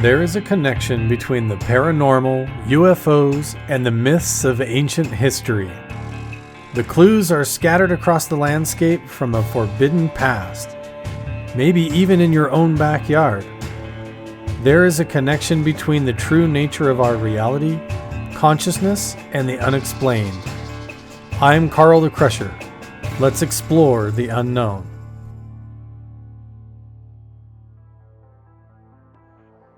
There is a connection between the paranormal, UFOs, and the myths of ancient history. The clues are scattered across the landscape from a forbidden past, maybe even in your own backyard. There is a connection between the true nature of our reality, consciousness, and the unexplained. I'm Carl the Crusher. Let's explore the unknown.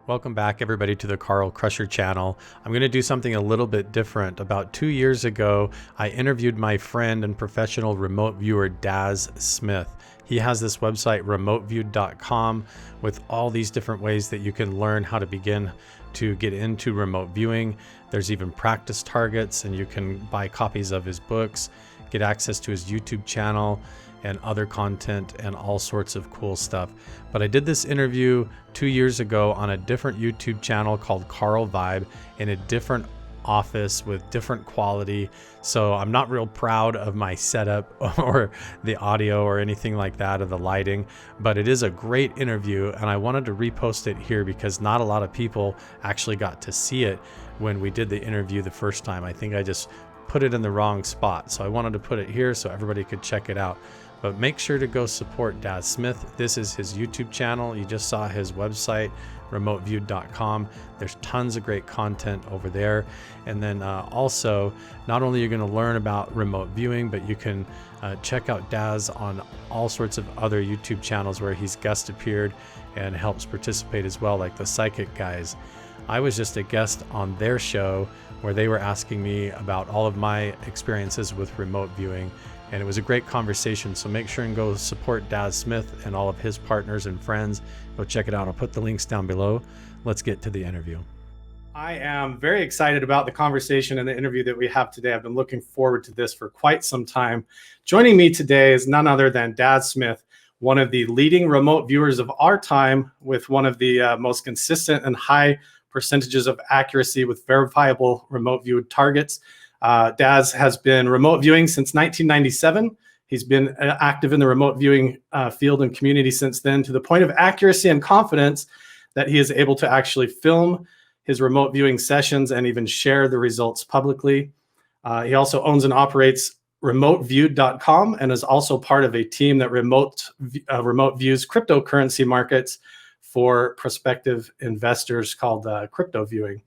Welcome back, everybody, to the Carl Crusher channel. I'm going to do something a little bit different. About 2 years ago, I interviewed my friend and professional remote viewer, Daz Smith. He has this website, remoteviewed.com, with all these different ways that you can learn how to begin to get into remote viewing. There's even practice targets, and you can buy copies of his books, get access to his YouTube channel, and other content and all sorts of cool stuff. But I did this interview 2 years ago on a different YouTube channel called Carl Vibe in a different office with different quality. So I'm not real proud of my setup or the audio or anything like that, or the lighting, but it is a great interview, and I wanted to repost it here because not a lot of people actually got to see it when we did the interview the first time. I think I just put it in the wrong spot. So I wanted to put it here so everybody could check it out. But make sure to go support Daz Smith. This is his YouTube channel. You just saw his website, remoteviewed.com. There's tons of great content over there. And then also, not only are you going to learn about remote viewing, but you can check out Daz on all sorts of other YouTube channels where he's guest appeared and helps participate as well, like the Psychic guys. I was just a guest on their show where they were asking me about all of my experiences with remote viewing. And it was a great conversation. So make sure and go support Daz Smith and all of his partners and friends. Go check it out. I'll put the links down below. Let's get to the interview. I am very excited about the conversation and the interview that we have today. I've been looking forward to this for quite some time. Joining me today is none other than Daz Smith, one of the leading remote viewers of our time, with one of the most consistent and high percentages of accuracy with verifiable remote viewed targets. Daz has been remote viewing since 1997. He's been active in the remote viewing field and community since then, to the point of accuracy and confidence that he is able to actually film his remote viewing sessions and even share the results publicly. He also owns and operates remoteviewed.com and is also part of a team that remote views cryptocurrency markets for prospective investors called Crypto Viewing.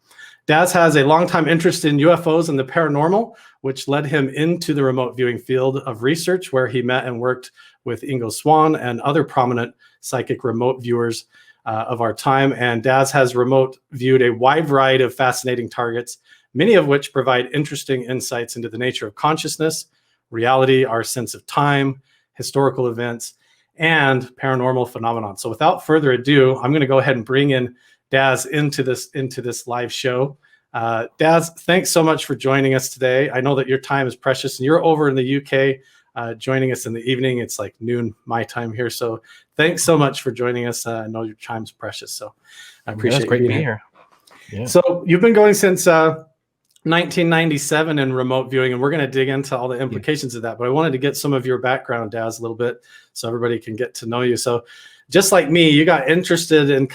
Daz has a long-time interest in UFOs and the paranormal, which led him into the remote viewing field of research, where he met and worked with Ingo Swan and other prominent psychic remote viewers of our time. And Daz has remote viewed a wide variety of fascinating targets, many of which provide interesting insights into the nature of consciousness, reality, our sense of time, historical events, and paranormal phenomenon. So without further ado, I'm going to go ahead and bring in Daz into this live show. Daz, thanks so much for joining us today. I know that your time is precious, and you're over in the UK joining us in the evening. It's like noon my time here. So thanks so much for joining us. I know your time's precious, so I appreciate it's great you to being be here. Yeah. So you've been going since 1997 in remote viewing, and we're going to dig into all the implications of that. But I wanted to get some of your background, Daz, a little bit, so everybody can get to know you. So just like me, you got interested in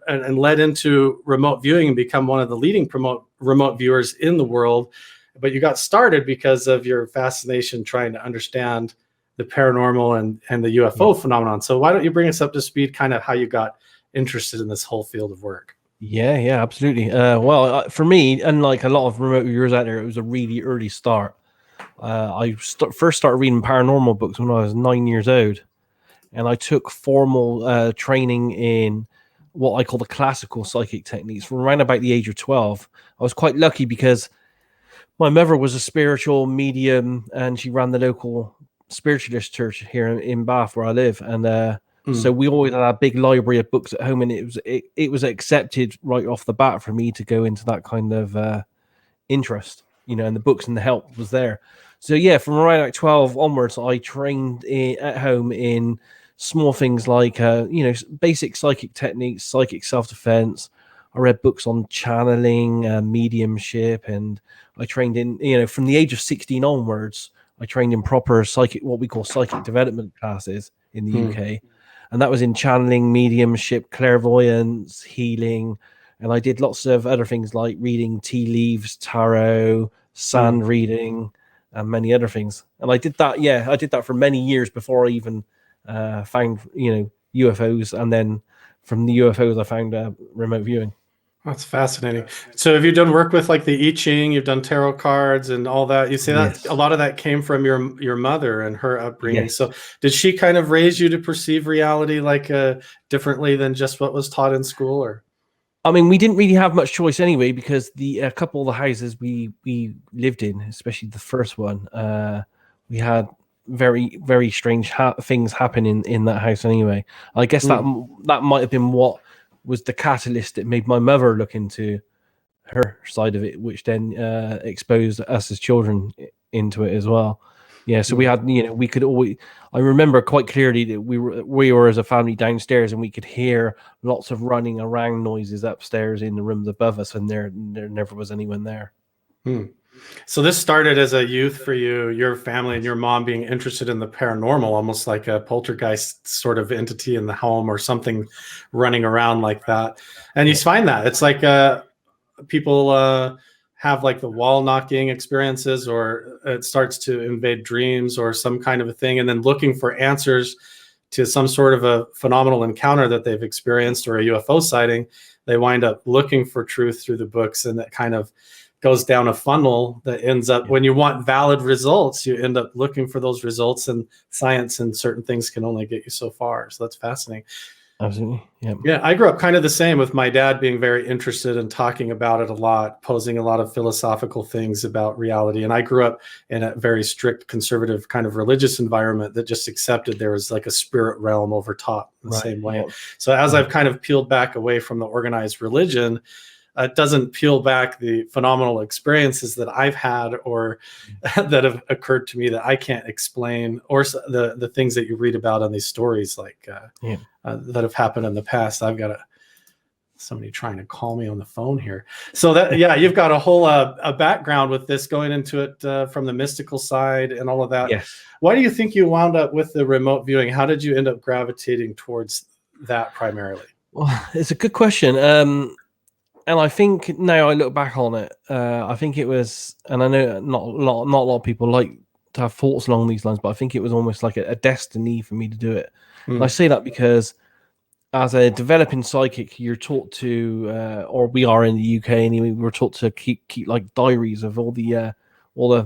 and led into remote viewing and become one of the leading remote viewers in the world. But you got started because of your fascination trying to understand the paranormal and the UFO phenomenon. So why don't you bring us up to speed, kind of how you got interested in this whole field of work? Yeah, absolutely. For me, unlike a lot of remote viewers out there, it was a really early start. I first started reading paranormal books when I was 9 years old. And I took formal training in what I call the classical psychic techniques from around about the age of 12. I was quite lucky because my mother was a spiritual medium, and she ran the local spiritualist church here in Bath, where I live. And so we always had a big library of books at home, and it was accepted right off the bat for me to go into that kind of interest, and the books and the help was there. So yeah, from around like 12 onwards, I trained at home in small things like, basic psychic techniques, psychic self-defense. I read books on channeling, mediumship, and I trained in, from the age of 16 onwards, I trained in proper what we call psychic development classes in the UK. And that was in channeling, mediumship, clairvoyance, healing, And I did lots of other things like reading tea leaves, tarot, sand reading, and many other things. And I did that. Yeah, I did that for many years before I even found UFOs. And then from the UFOs, I found remote viewing. That's fascinating. So have you done work with like the I Ching, you've done tarot cards and all that? You say that a lot of that came from your mother and her upbringing. Yes. So did she kind of raise you to perceive reality like differently than just what was taught in school? Or I mean, we didn't really have much choice anyway, because a couple of the houses we lived in, especially the first one, we had very, very strange things happen in that house anyway. I guess that might have been what was the catalyst that made my mother look into her side of it, which then exposed us as children into it as well. Yeah, so we had, we could always. I remember quite clearly that we were as a family downstairs, and we could hear lots of running around noises upstairs in the rooms above us, and there never was anyone there. So this started as a youth for you, your family and your mom being interested in the paranormal, almost like a poltergeist sort of entity in the home or something running around like that. And you find that it's like people have like the wall knocking experiences, or it starts to invade dreams or some kind of a thing, and then looking for answers to some sort of a phenomenal encounter that they've experienced or a UFO sighting. They wind up looking for truth through the books, and that kind of goes down a funnel that ends up, when you want valid results, you end up looking for those results, and science and certain things can only get you so far. So that's fascinating. Absolutely. Yeah, I grew up kind of the same, with my dad being very interested in talking about it a lot, posing a lot of philosophical things about reality. And I grew up in a very strict, conservative kind of religious environment that just accepted there was like a spirit realm over top in the same way. So as I've kind of peeled back away from the organized religion, it doesn't peel back the phenomenal experiences that I've had or that have occurred to me that I can't explain, or the things that you read about on these stories, like that have happened in the past. I've got somebody trying to call me on the phone here. So that, you've got a whole a background with this, going into it from the mystical side and all of that. Yes. Why do you think you wound up with the remote viewing? How did you end up gravitating towards that primarily? Well, it's a good question. And I think now I look back on it, I think it was, and I know not a lot of people like to have thoughts along these lines, but I think it was almost like a destiny for me to do it. And I say that because as a developing psychic, you're taught to, or we are in the UK anyway, we're taught to keep like diaries of all the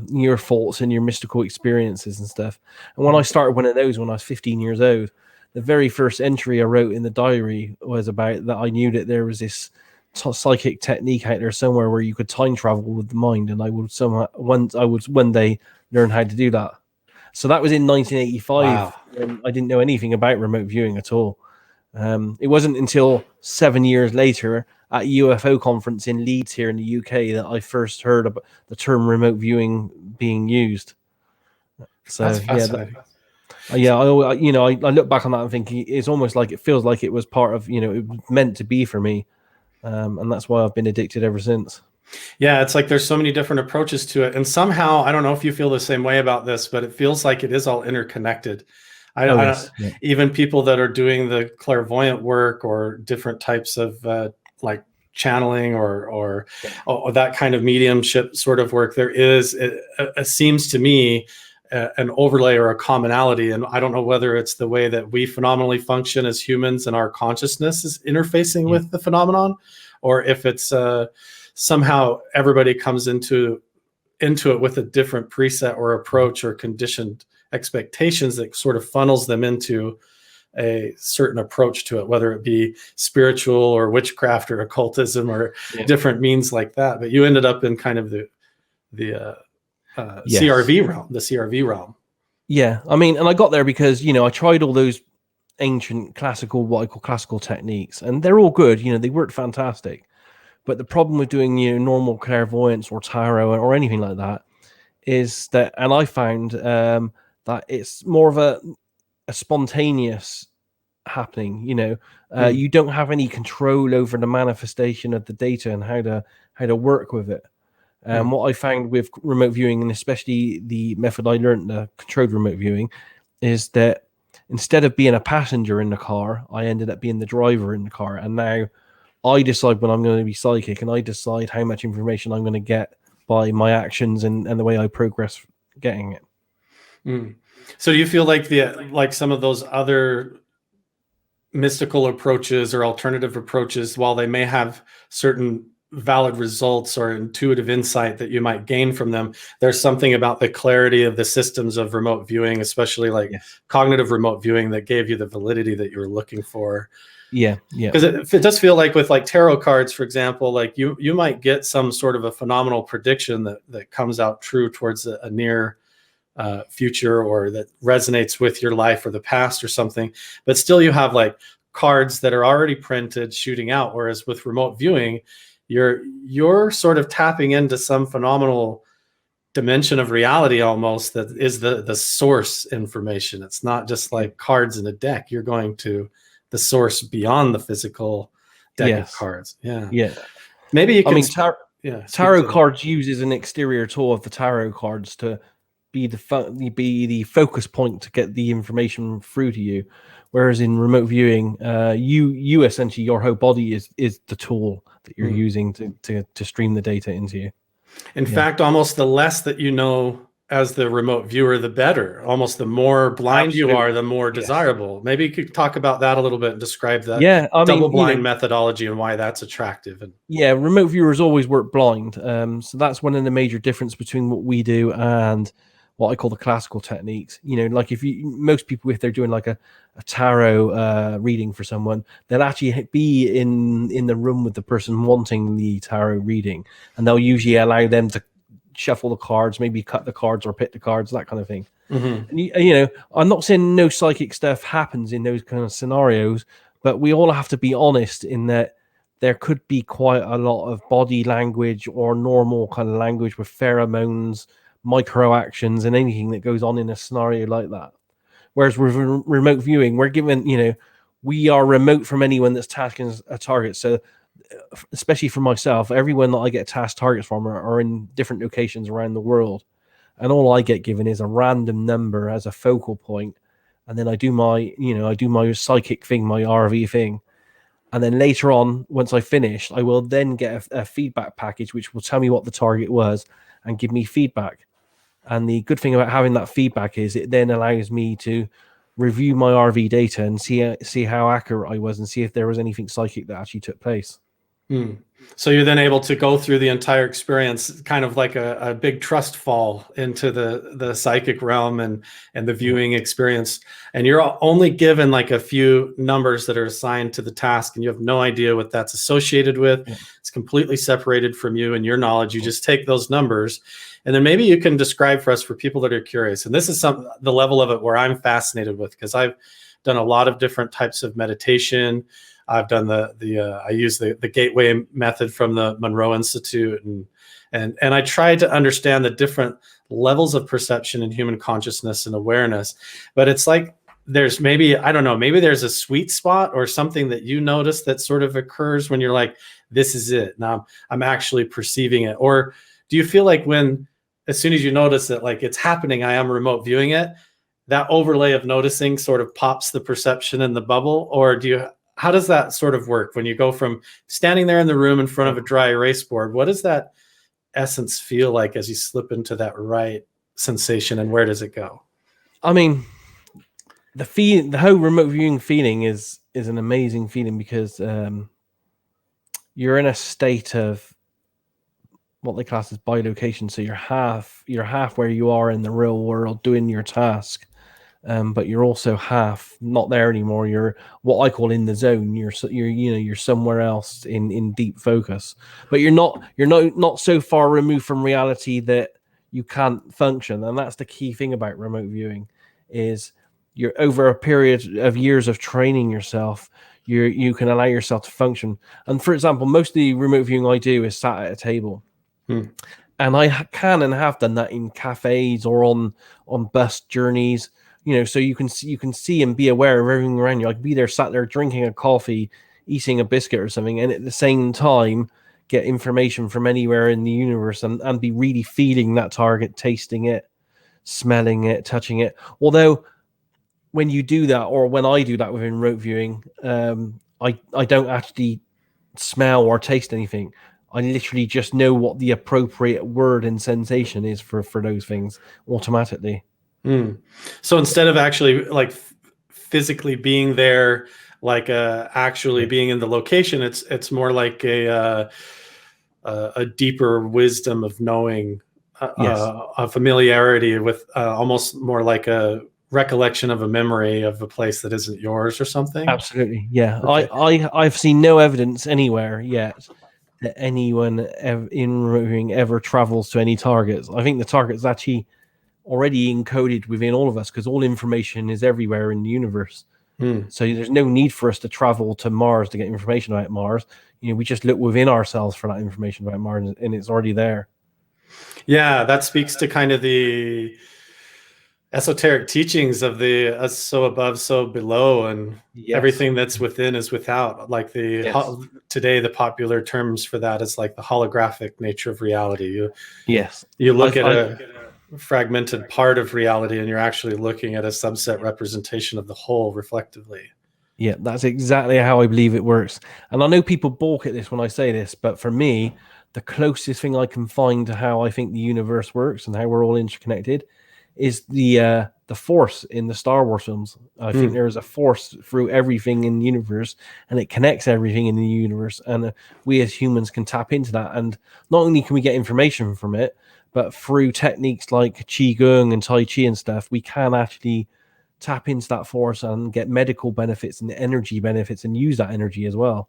your thoughts and your mystical experiences and stuff. And when I started one of those when I was 15 years old, the very first entry I wrote in the diary was about that I knew that there was this psychic technique out there somewhere where you could time travel with the mind, and I would one day learn how to do that. So that was in 1985. Wow. And I didn't know anything about remote viewing at all. It wasn't until 7 years later at a UFO conference in Leeds here in the UK that I first heard about the term remote viewing being used. So that's fascinating. I look back on that and think it's almost like it feels like it was part of, it was meant to be for me. And that's why I've been addicted ever since. Yeah, it's like there's so many different approaches to it. And somehow, I don't know if you feel the same way about this, but it feels like it is all interconnected. Even people that are doing the clairvoyant work or different types of like channeling or that kind of mediumship sort of work, there is, it seems to me, an overlay or a commonality. And I don't know whether it's the way that we phenomenally function as humans and our consciousness is interfacing with the phenomenon, or if it's somehow everybody comes into it with a different preset or approach or conditioned expectations that sort of funnels them into a certain approach to it, whether it be spiritual or witchcraft or occultism or different means like that. But you ended up in kind of the CRV realm. Yeah, I mean, and I got there because I tried all those ancient classical, what I call classical techniques, and they're all good. They worked fantastic. But the problem with doing normal clairvoyance or tarot or anything like that is that, and I found that it's more of a spontaneous happening. You don't have any control over the manifestation of the data and how to work with it. What I found with remote viewing, and especially the method I learned, the controlled remote viewing, is that instead of being a passenger in the car, I ended up being the driver in the car. And now I decide when I'm going to be psychic, and I decide how much information I'm going to get by my actions and the way I progress getting it. Mm. So do you feel like some of those other mystical approaches or alternative approaches, while they may have certain valid results or intuitive insight that you might gain from them, there's something about the clarity of the systems of remote viewing, especially like Yes. cognitive remote viewing, that gave you the validity that you were looking for? Yeah. Because it does feel like with like tarot cards, for example, like you might get some sort of a phenomenal prediction that comes out true towards a near future, or that resonates with your life or the past or something, but still you have like cards that are already printed shooting out. Whereas with remote viewing, you're sort of tapping into some phenomenal dimension of reality almost, that is the source information. It's not just like cards in a deck. You're going to the source beyond the physical deck of cards. Yeah. Maybe you can. Tarot cards uses an exterior tool of the tarot cards to be the focus point to get the information through to you, whereas in remote viewing, you essentially, your whole body is the tool that you're using to stream the data into you. In fact, almost the less that you know as the remote viewer, the better. Almost the more blind you are, the more desirable. Maybe you could talk about that a little bit and describe that double blind methodology and why that's attractive. Remote viewers always work blind. So that's one of the major difference between what we do and what I call the classical techniques. Like most people, if they're doing like a tarot reading for someone, they'll actually be in the room with the person wanting the tarot reading, and they'll usually allow them to shuffle the cards, maybe cut the cards or pick the cards, that kind of thing. Mm-hmm. And I'm not saying no psychic stuff happens in those kind of scenarios, but we all have to be honest in that there could be quite a lot of body language or normal kind of language with pheromones, micro actions, and anything that goes on in a scenario like that. Whereas with remote viewing, we're given, we are remote from anyone that's tasking a target. So especially for myself, everyone that I get task targets from are in different locations around the world. And all I get given is a random number as a focal point. And then I do my psychic thing, my RV thing. And then later on, once I finish, I will then get a feedback package, which will tell me what the target was and give me feedback. And the good thing about having that feedback is it then allows me to review my RV data and see how accurate I was and see if there was anything psychic that actually took place. So you're then able to go through the entire experience, kind of like a big trust fall into the psychic realm and the viewing experience. And you're only given like a few numbers that are assigned to the task, and you have no idea what that's associated with. It's completely separated from you and your knowledge. You just take those numbers, and then maybe you can describe for us, for people that are curious. And this is the level of it where I'm fascinated with, because I've done a lot of different types of meditation. I've done I use the gateway method from the Monroe Institute, and I try to understand the different levels of perception in human consciousness and awareness. But it's like there's maybe there's a sweet spot or something that you notice that sort of occurs when you're like, this is it. Now I'm actually perceiving it. Or do you feel like as soon as you notice that like it's happening, I am remote viewing it, that overlay of noticing sort of pops the perception in the bubble? Or how does that sort of work when you go from standing there in the room in front of a dry erase board? What does that essence feel like as you slip into that right sensation, and where does it go? I mean, the whole remote viewing feeling is an amazing feeling, because you're in a state of what they class as bilocation. So you're half where you are in the real world doing your task. But you're also half not there anymore. You're what I call in the zone. You're somewhere else in deep focus. But you're not so far removed from reality that you can't function. And that's the key thing about remote viewing, is you're over a period of years of training yourself. You can allow yourself to function. And for example, most of the remote viewing I do is sat at a table. And I can and have done that in cafes or on bus journeys. So you can see and be aware of everything around you. I could be there, sat there drinking a coffee, eating a biscuit or something, and at the same time get information from anywhere in the universe and be really feeling that target, tasting it, smelling it, touching it. Although when you do that, or when I do that within remote viewing, I don't actually smell or taste anything. I literally just know what the appropriate word and sensation is for those things automatically. So instead of actually like physically being there, like actually being in the location, it's more like a deeper wisdom of knowing, a familiarity with, almost more like a recollection of a memory of a place that isn't yours or something. Absolutely, yeah. Okay. I've seen no evidence anywhere yet that anyone in remote viewing ever travels to any targets. I think the target's actually already encoded within all of us because all information is everywhere in the universe. So there's no need for us to travel to Mars to get information about Mars. We just look within ourselves for that information about Mars, and it's already there. Yeah, that speaks to kind of the esoteric teachings of the so above, so below, and everything that's within is without. Like today, the popular terms for that is like the holographic nature of reality. You look at a fragmented part of reality, and you're actually looking at a subset representation of the whole reflectively. Yeah, that's exactly how I believe it works. And I know people balk at this when I say this, but for me, the closest thing I can find to how I think the universe works and how we're all interconnected is the force in the Star Wars films. I think there is a force through everything in the universe, and it connects everything in the universe. And we as humans can tap into that. And not only can we get information from it, but through techniques like Qigong and Tai Chi and stuff, we can actually tap into that force and get medical benefits and energy benefits and use that energy as well.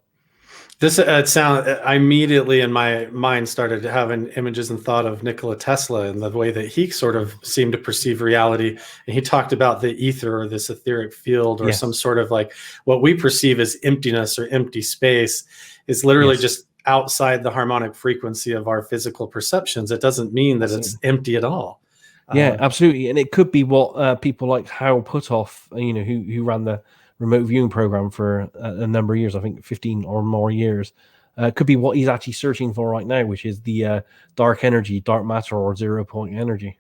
This I immediately in my mind started having images and thought of Nikola Tesla and the way that he sort of seemed to perceive reality. And he talked about the ether or this etheric field or some sort of like what we perceive as emptiness or empty space is literally just outside the harmonic frequency of our physical perceptions. It doesn't mean that it's empty at all. Yeah, absolutely. And it could be what people like Harold Puthoff, who ran the remote viewing program for a number of years, I think 15 or more years, could be what he's actually searching for right now, which is the dark energy, dark matter, or 0 point energy.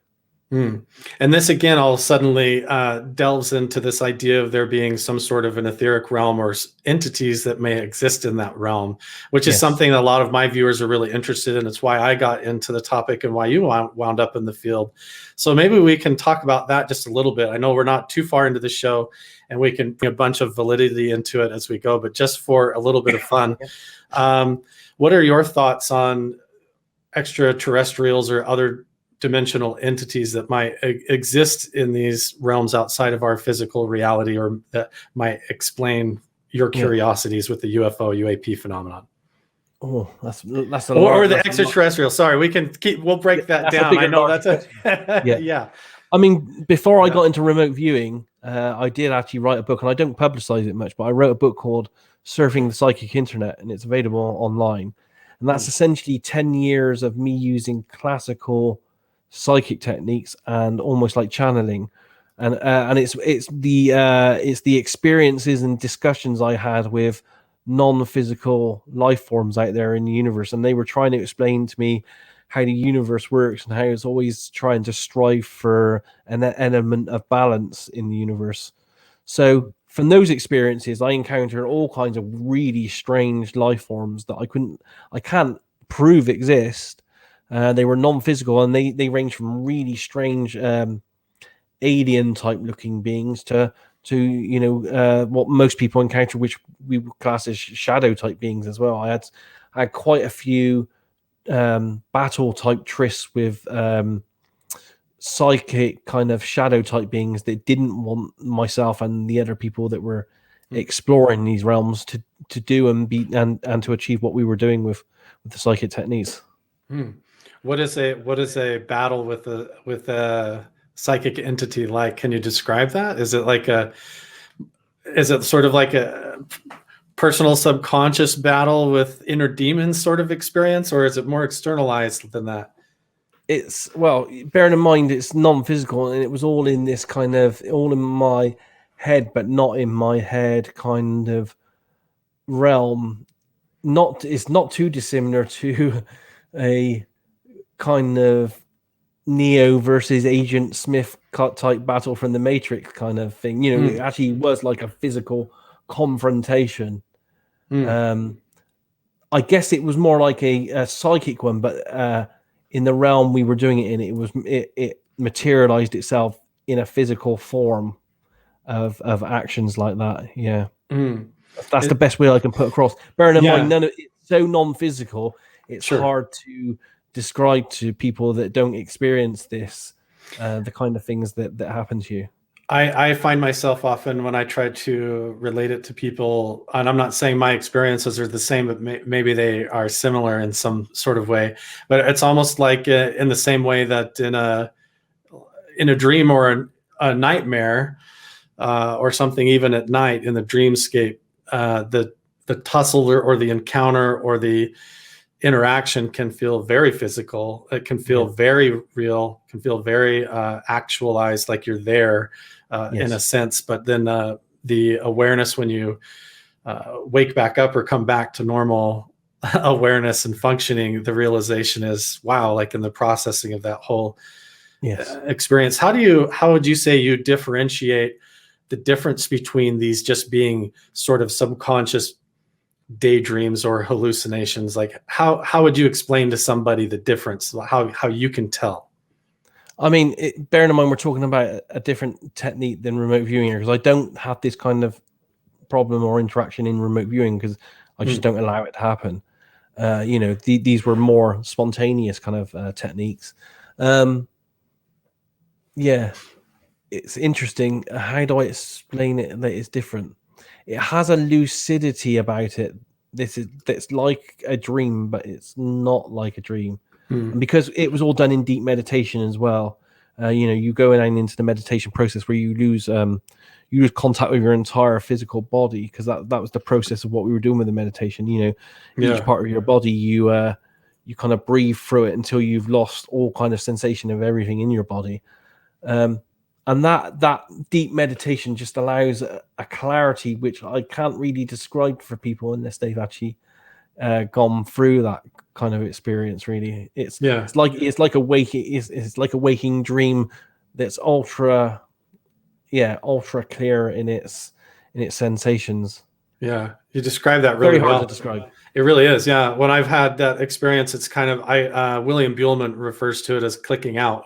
And this again all suddenly delves into this idea of there being some sort of an etheric realm or entities that may exist in that realm, which is something that a lot of my viewers are really interested in. It's why I got into the topic and why you wound up in the field. So maybe we can talk about that just a little bit. I know we're not too far into the show and we can bring a bunch of validity into it as we go, but just for a little bit of fun, what are your thoughts on extraterrestrials or other dimensional entities that might exist in these realms outside of our physical reality, or that might explain your curiosities with the UFO UAP phenomenon? Oh, that's or the extraterrestrial. Sorry, we'll break that down. I know that's yeah. I mean, before I got into remote viewing, I did actually write a book, and I don't publicize it much, but I wrote a book called Surfing the Psychic Internet, and it's available online. And that's essentially 10 years of me using classical psychic techniques and almost like channeling, and it's the experiences and discussions I had with non-physical life forms out there in the universe, and they were trying to explain to me how the universe works and how it's always trying to strive for an element of balance in the universe. So from those experiences, I encountered all kinds of really strange life forms that I can't prove exist. They were non-physical, and they range from really strange alien type looking beings to what most people encounter, which we would class as shadow type beings as well. I had quite a few battle type trysts with psychic kind of shadow type beings that didn't want myself and the other people that were exploring these realms to do and be and to achieve what we were doing with the psychic techniques. What is a battle with a psychic entity like? Can you describe that? Is it sort of like a personal subconscious battle with inner demons sort of experience, or is it more externalized than that? It's, well, bearing in mind it's non-physical, and it was all in this kind of all in my head, but not in my head kind of realm. It's not too dissimilar to a kind of Neo versus Agent Smith type battle from the Matrix kind of thing. It actually was like a physical confrontation. I guess it was more like a psychic one, but in the realm we were doing it in, it materialized itself in a physical form of actions like that. Yeah, Mm. that's the It, best way I can put across. Bearing in mind, yeah, none of it's so non-physical. It's sure. hard to describe to people that don't experience this, the kind of things that happen to you. I find myself often when I try to relate it to people, and I'm not saying my experiences are the same, but maybe they are similar in some sort of way. But it's almost like in the same way that in a dream or a nightmare or something, even at night in the dreamscape, the tussle or the encounter or the interaction can feel very physical. It can feel Yeah. very real, can feel very actualized, like you're there in a Yes. sense. But then the awareness when you wake back up or come back to normal awareness and functioning, the realization is, wow, like in the processing of that whole Yes. experience. How would you say you differentiate the difference between these just being sort of subconscious daydreams or hallucinations? Like how would you explain to somebody the difference, how you can tell? I mean, bearing in mind we're talking about a different technique than remote viewing here, because I don't have this kind of problem or interaction in remote viewing because I just Mm. don't allow it to happen. These were more spontaneous kind of techniques. Yeah, it's interesting. How do I explain it that it's different? It has a lucidity about it. That's like a dream, but it's not like a dream. And Mm. because it was all done in deep meditation as well, you go in into the meditation process where you lose contact with your entire physical body, because that was the process of what we were doing with the meditation. Each Yeah. part of your body, you kind of breathe through it until you've lost all kind of sensation of everything in your body. Um, and that deep meditation just allows a clarity which I can't really describe for people unless they've actually gone through that kind of experience. Really, it's Yeah. it's like it's like a waking it's like a waking dream that's ultra clear in its sensations. Yeah, you describe that really Very hard to well. describe. It really is. Yeah, when I've had that experience, it's kind of William Buhlman refers to it as clicking out.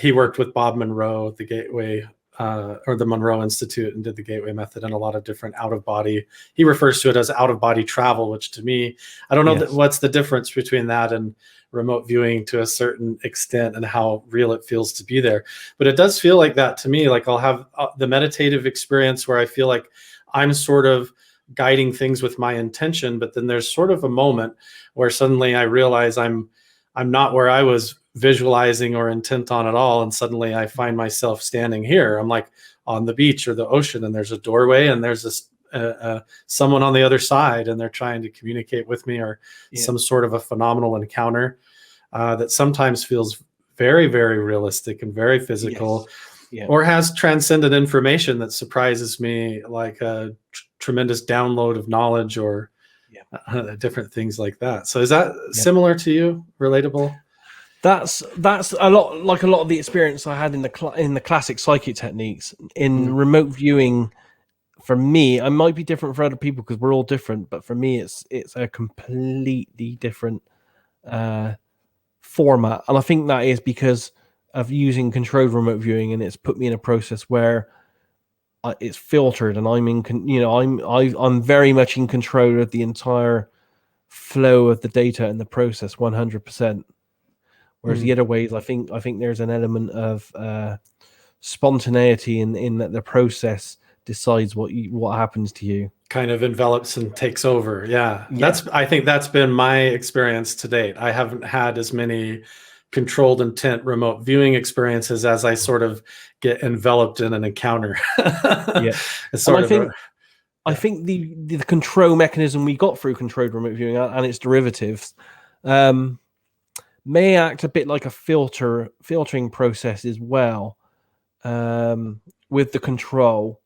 He worked with Bob Monroe at the Gateway or the Monroe Institute and did the Gateway method and a lot of different out of body. He refers to it as out of body travel, which to me, I don't know Yes. what's the difference between that and remote viewing to a certain extent and how real it feels to be there. But it does feel like that to me. Like I'll have the meditative experience where I feel like I'm sort of guiding things with my intention, but then there's sort of a moment where suddenly I realize I'm not where I was visualizing or intent on at all, and suddenly I find myself standing here. I'm like on the beach or the ocean, and there's a doorway, and there's this someone on the other side, and they're trying to communicate with me, or Yeah. some sort of a phenomenal encounter that sometimes feels very, very realistic and very physical, Yes. Yeah. or has transcendent information that surprises me, like a tremendous download of knowledge or different things like that. So is that Yeah. similar to you? Relatable? That's a lot of the experience I had in the classic psychic techniques. In Mm. remote viewing, for me, I might be different for other people because we're all different, but for me, it's a completely different format, and I think that is because of using controlled remote viewing, and it's put me in a process where it's filtered, and I'm very much in control of the entire flow of the data and the process 100%. Whereas the Mm. other ways, I think there's an element of spontaneity in that the process decides what happens to you. Kind of envelops and takes over. Yeah. Yeah. I think that's been my experience to date. I haven't had as many controlled intent remote viewing experiences as I sort of get enveloped in an encounter. Yeah. It's And sort of a, I think the control mechanism we got through controlled remote viewing and its derivatives may act a bit like a filtering process as well, with the control.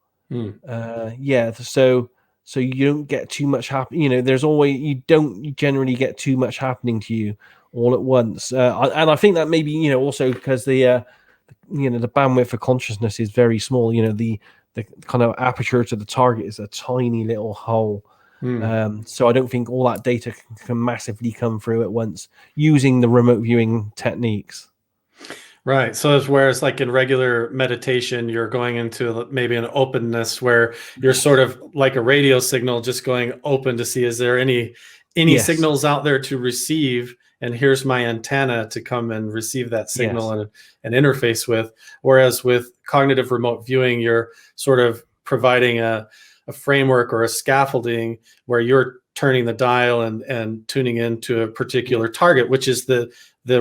So you don't get too much happen. You don't generally get too much happening to you all at once. And I think that maybe also because the bandwidth for consciousness is very small. The kind of aperture to the target is a tiny little hole. So I don't think all that data can massively come through at once using the remote viewing techniques. Right. So it's whereas like in regular meditation, you're going into maybe an openness where you're sort of like a radio signal, just going open to see, is there any Yes. signals out there to receive? And here's my antenna to come and receive that signal Yes. and interface with. Whereas with cognitive remote viewing, you're sort of providing a framework or a scaffolding where you're turning the dial and tuning into a particular target, which is the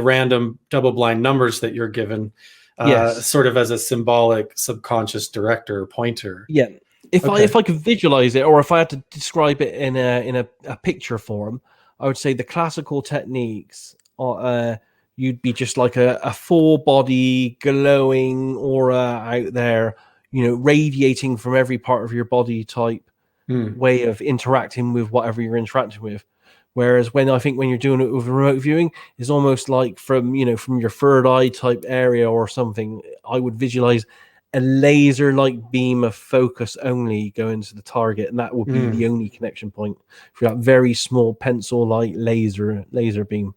random double-blind numbers that you're given, Yes. sort of as a symbolic subconscious director or pointer. Yeah. If I could visualize it, or if I had to describe it in a picture form, I would say the classical techniques are you'd be just like a full body glowing aura out there, radiating from every part of your body type way of interacting with whatever you're interacting with. Whereas when you're doing it with remote viewing, it's almost like from your third eye type area or something. I would visualize a laser-like beam of focus only going to the target, and that would be the only connection point for that very small pencil-like laser beam.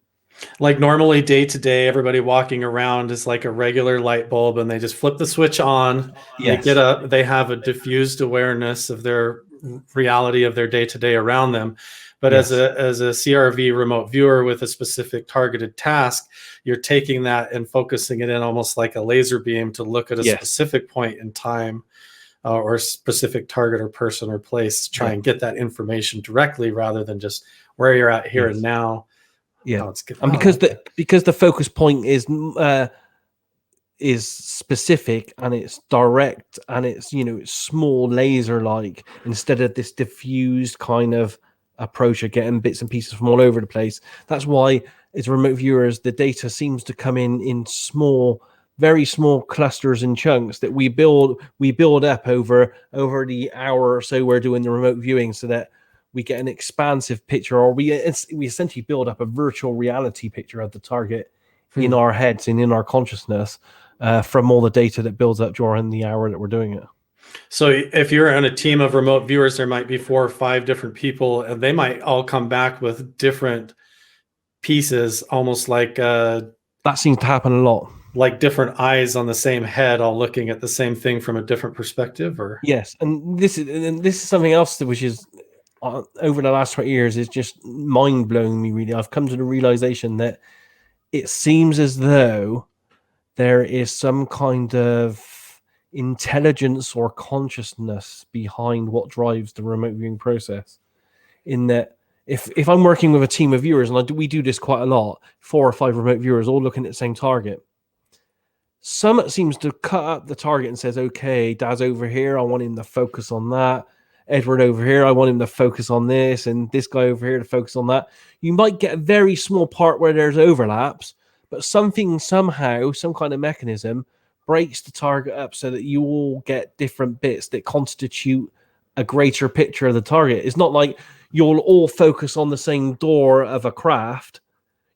Like normally day to day, everybody walking around is like a regular light bulb, and they just flip the switch on. They get up, they have a diffused awareness of their reality of their day to day around them. But as a CRV remote viewer with a specific targeted task, you're taking that and focusing it in almost like a laser beam to look at a specific point in time, or specific target or person or place to try and get that information directly rather than just where you're at here and now. Yeah, and because the focus point is specific and it's direct and it's it's small laser like, instead of this diffused kind of approach of getting bits and pieces from all over the place. That's why as remote viewers the data seems to come in small, very small clusters and chunks that we build up over the hour or so we're doing the remote viewing, so that we get an expansive picture, or we essentially build up a virtual reality picture of the target in our heads and in our consciousness from all the data that builds up during the hour that we're doing it. So if you're on a team of remote viewers, there might be 4 or 5 different people, and they might all come back with different pieces, almost like that seems to happen a lot. Like different eyes on the same head, all looking at the same thing from a different perspective, or yes, and this is something else which is over the last 20 years is just mind-blowing me, really. I've come to the realization that it seems as though there is some kind of intelligence or consciousness behind what drives the remote viewing process. In that, if I'm working with a team of viewers, and we do this quite a lot, 4 or 5 remote viewers all looking at the same target, Summit seems to cut up the target and says, okay, Daz over here, I want him to focus on that. Edward over here, I want him to focus on this, and this guy over here to focus on that. You might get a very small part where there's overlaps, but something somehow, some kind of mechanism breaks the target up so that you all get different bits that constitute a greater picture of the target. It's not like you'll all focus on the same door of a craft.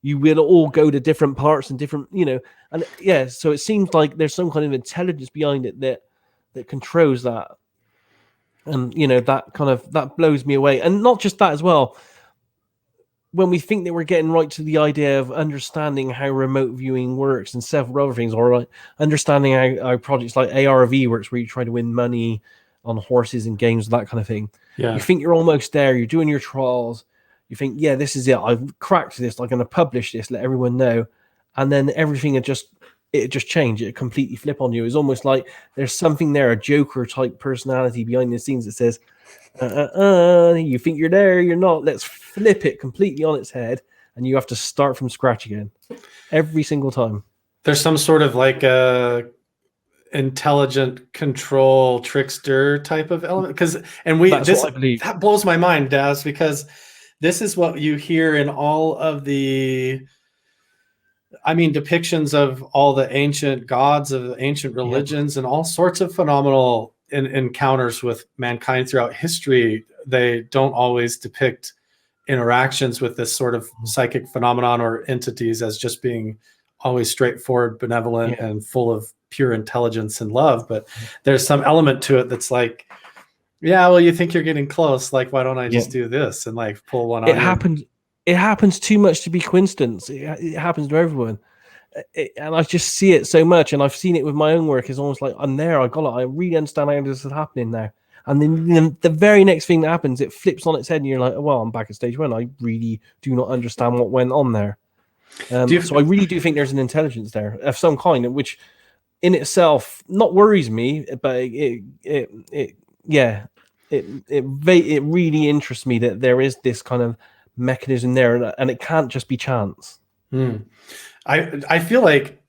You will all go to different parts and different, and so it seems like there's some kind of intelligence behind it that controls that. And that blows me away. And not just that as well. When we think that we're getting right to the idea of understanding how remote viewing works and several other things, or like understanding how projects like ARV works, where you try to win money on horses and games, that kind of thing. Yeah. You think you're almost there. You're doing your trials. You think, yeah, this is it. I've cracked this. I'm going to publish this, let everyone know. And then everything it just changed. It completely flip on you. It's almost like there's something there, a Joker type personality behind the scenes that says, you think you're there, you're not. Let's flip it completely on its head, and you have to start from scratch again every single time. There's some sort of like a intelligent control trickster type of element, that blows my mind, Daz, because this is what you hear in all of the depictions of all the ancient gods of ancient religions and all sorts of phenomenal encounters with mankind throughout history. They don't always depict interactions with this sort of psychic phenomenon or entities as just being always straightforward, benevolent, and full of pure intelligence and love. But there's some element to it that's like, Yeah, well, you think you're getting close. Like, why don't I Yeah. just do this and like pull one It on you? happens. It happens too much to be coincidence. It happens to everyone. And I just see it so much, and I've seen it with my own work. It's almost like I'm there. I got it. I really understand how this is happening now. And then the very next thing that happens, it flips on its head, and you're like, "Well, I'm back at stage one. I really do not understand what went on there." Do So I you, really do think there's an intelligence there of some kind, which in itself not worries me, but yeah, it really interests me that there is this kind of mechanism there, and it can't just be chance. hmm. I feel like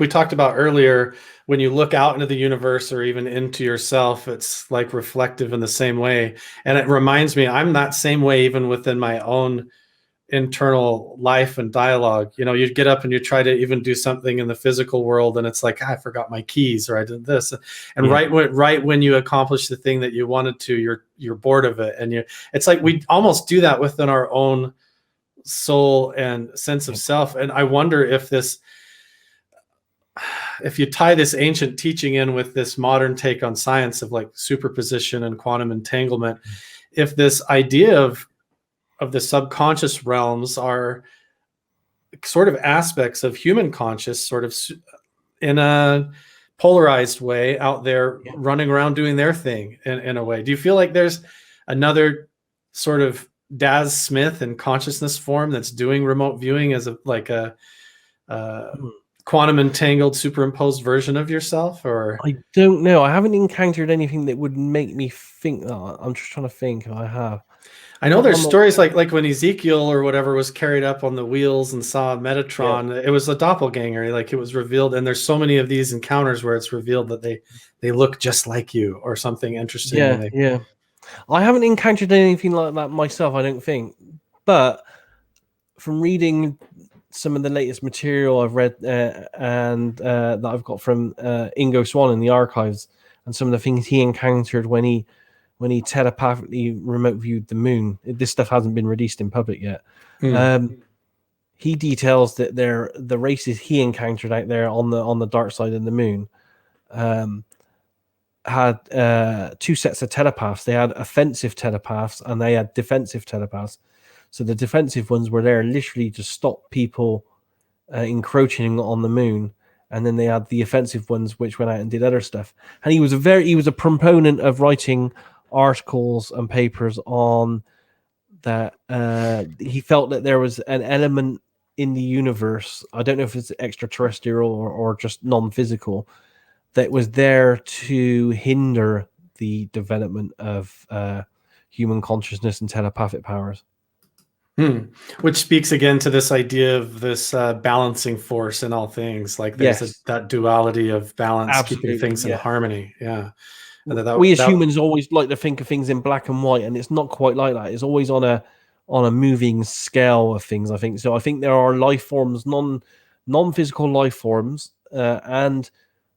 we talked about earlier, when you look out into the universe or even into yourself, it's like reflective in the same way. And it reminds me, I'm that same way even within my own internal life and dialogue. You know, you get up and you try to even do something in the physical world, and it's like, I forgot my keys, or I did this. And Yeah. right when you accomplish the thing that you wanted to, you're bored of it. And it's like we almost do that within our own soul and sense of self. And I wonder if you tie this ancient teaching in with this modern take on science of like superposition and quantum entanglement, if this idea of the subconscious realms are sort of aspects of human conscious, sort of in a polarized way out there, Yeah. running around doing their thing in a way. Do you feel like there's another sort of Daz Smith in consciousness form that's doing remote viewing as a quantum entangled superimposed version of yourself? Or I don't know. I haven't encountered anything that would make me think that. I'm just trying to think if I have. I know Not there's on the, stories like when Ezekiel or whatever was carried up on the wheels and saw yeah. Metatron, it was a doppelganger, like it was revealed. And there's so many of these encounters where it's revealed that they look just like you or something interesting. And Yeah, yeah. I haven't encountered anything like that myself, I don't think. But from reading some of the latest material I've read and that I've got from Ingo Swan in the archives, and some of the things he encountered when he telepathically remote viewed the moon. This stuff hasn't been released in public yet. He details that the races he encountered out there on the dark side of the moon had two sets of telepaths. They had offensive telepaths and they had defensive telepaths. So the defensive ones were there literally to stop people encroaching on the moon, and then they had the offensive ones which went out and did other stuff. And he was a proponent of writing articles and papers on that. He felt that there was an element in the universe, I don't know if it's extraterrestrial or just non-physical, that was there to hinder the development of human consciousness and telepathic powers. Which speaks again to this idea of this balancing force in all things. Like there's Yes, that duality of balance, keeping absolutely. things in Yeah. harmony. Yeah. And We as humans always like to think of things in black and white, and it's not quite like that. It's always on a moving scale of things, I think. So I think there are life forms, non-physical life forms, and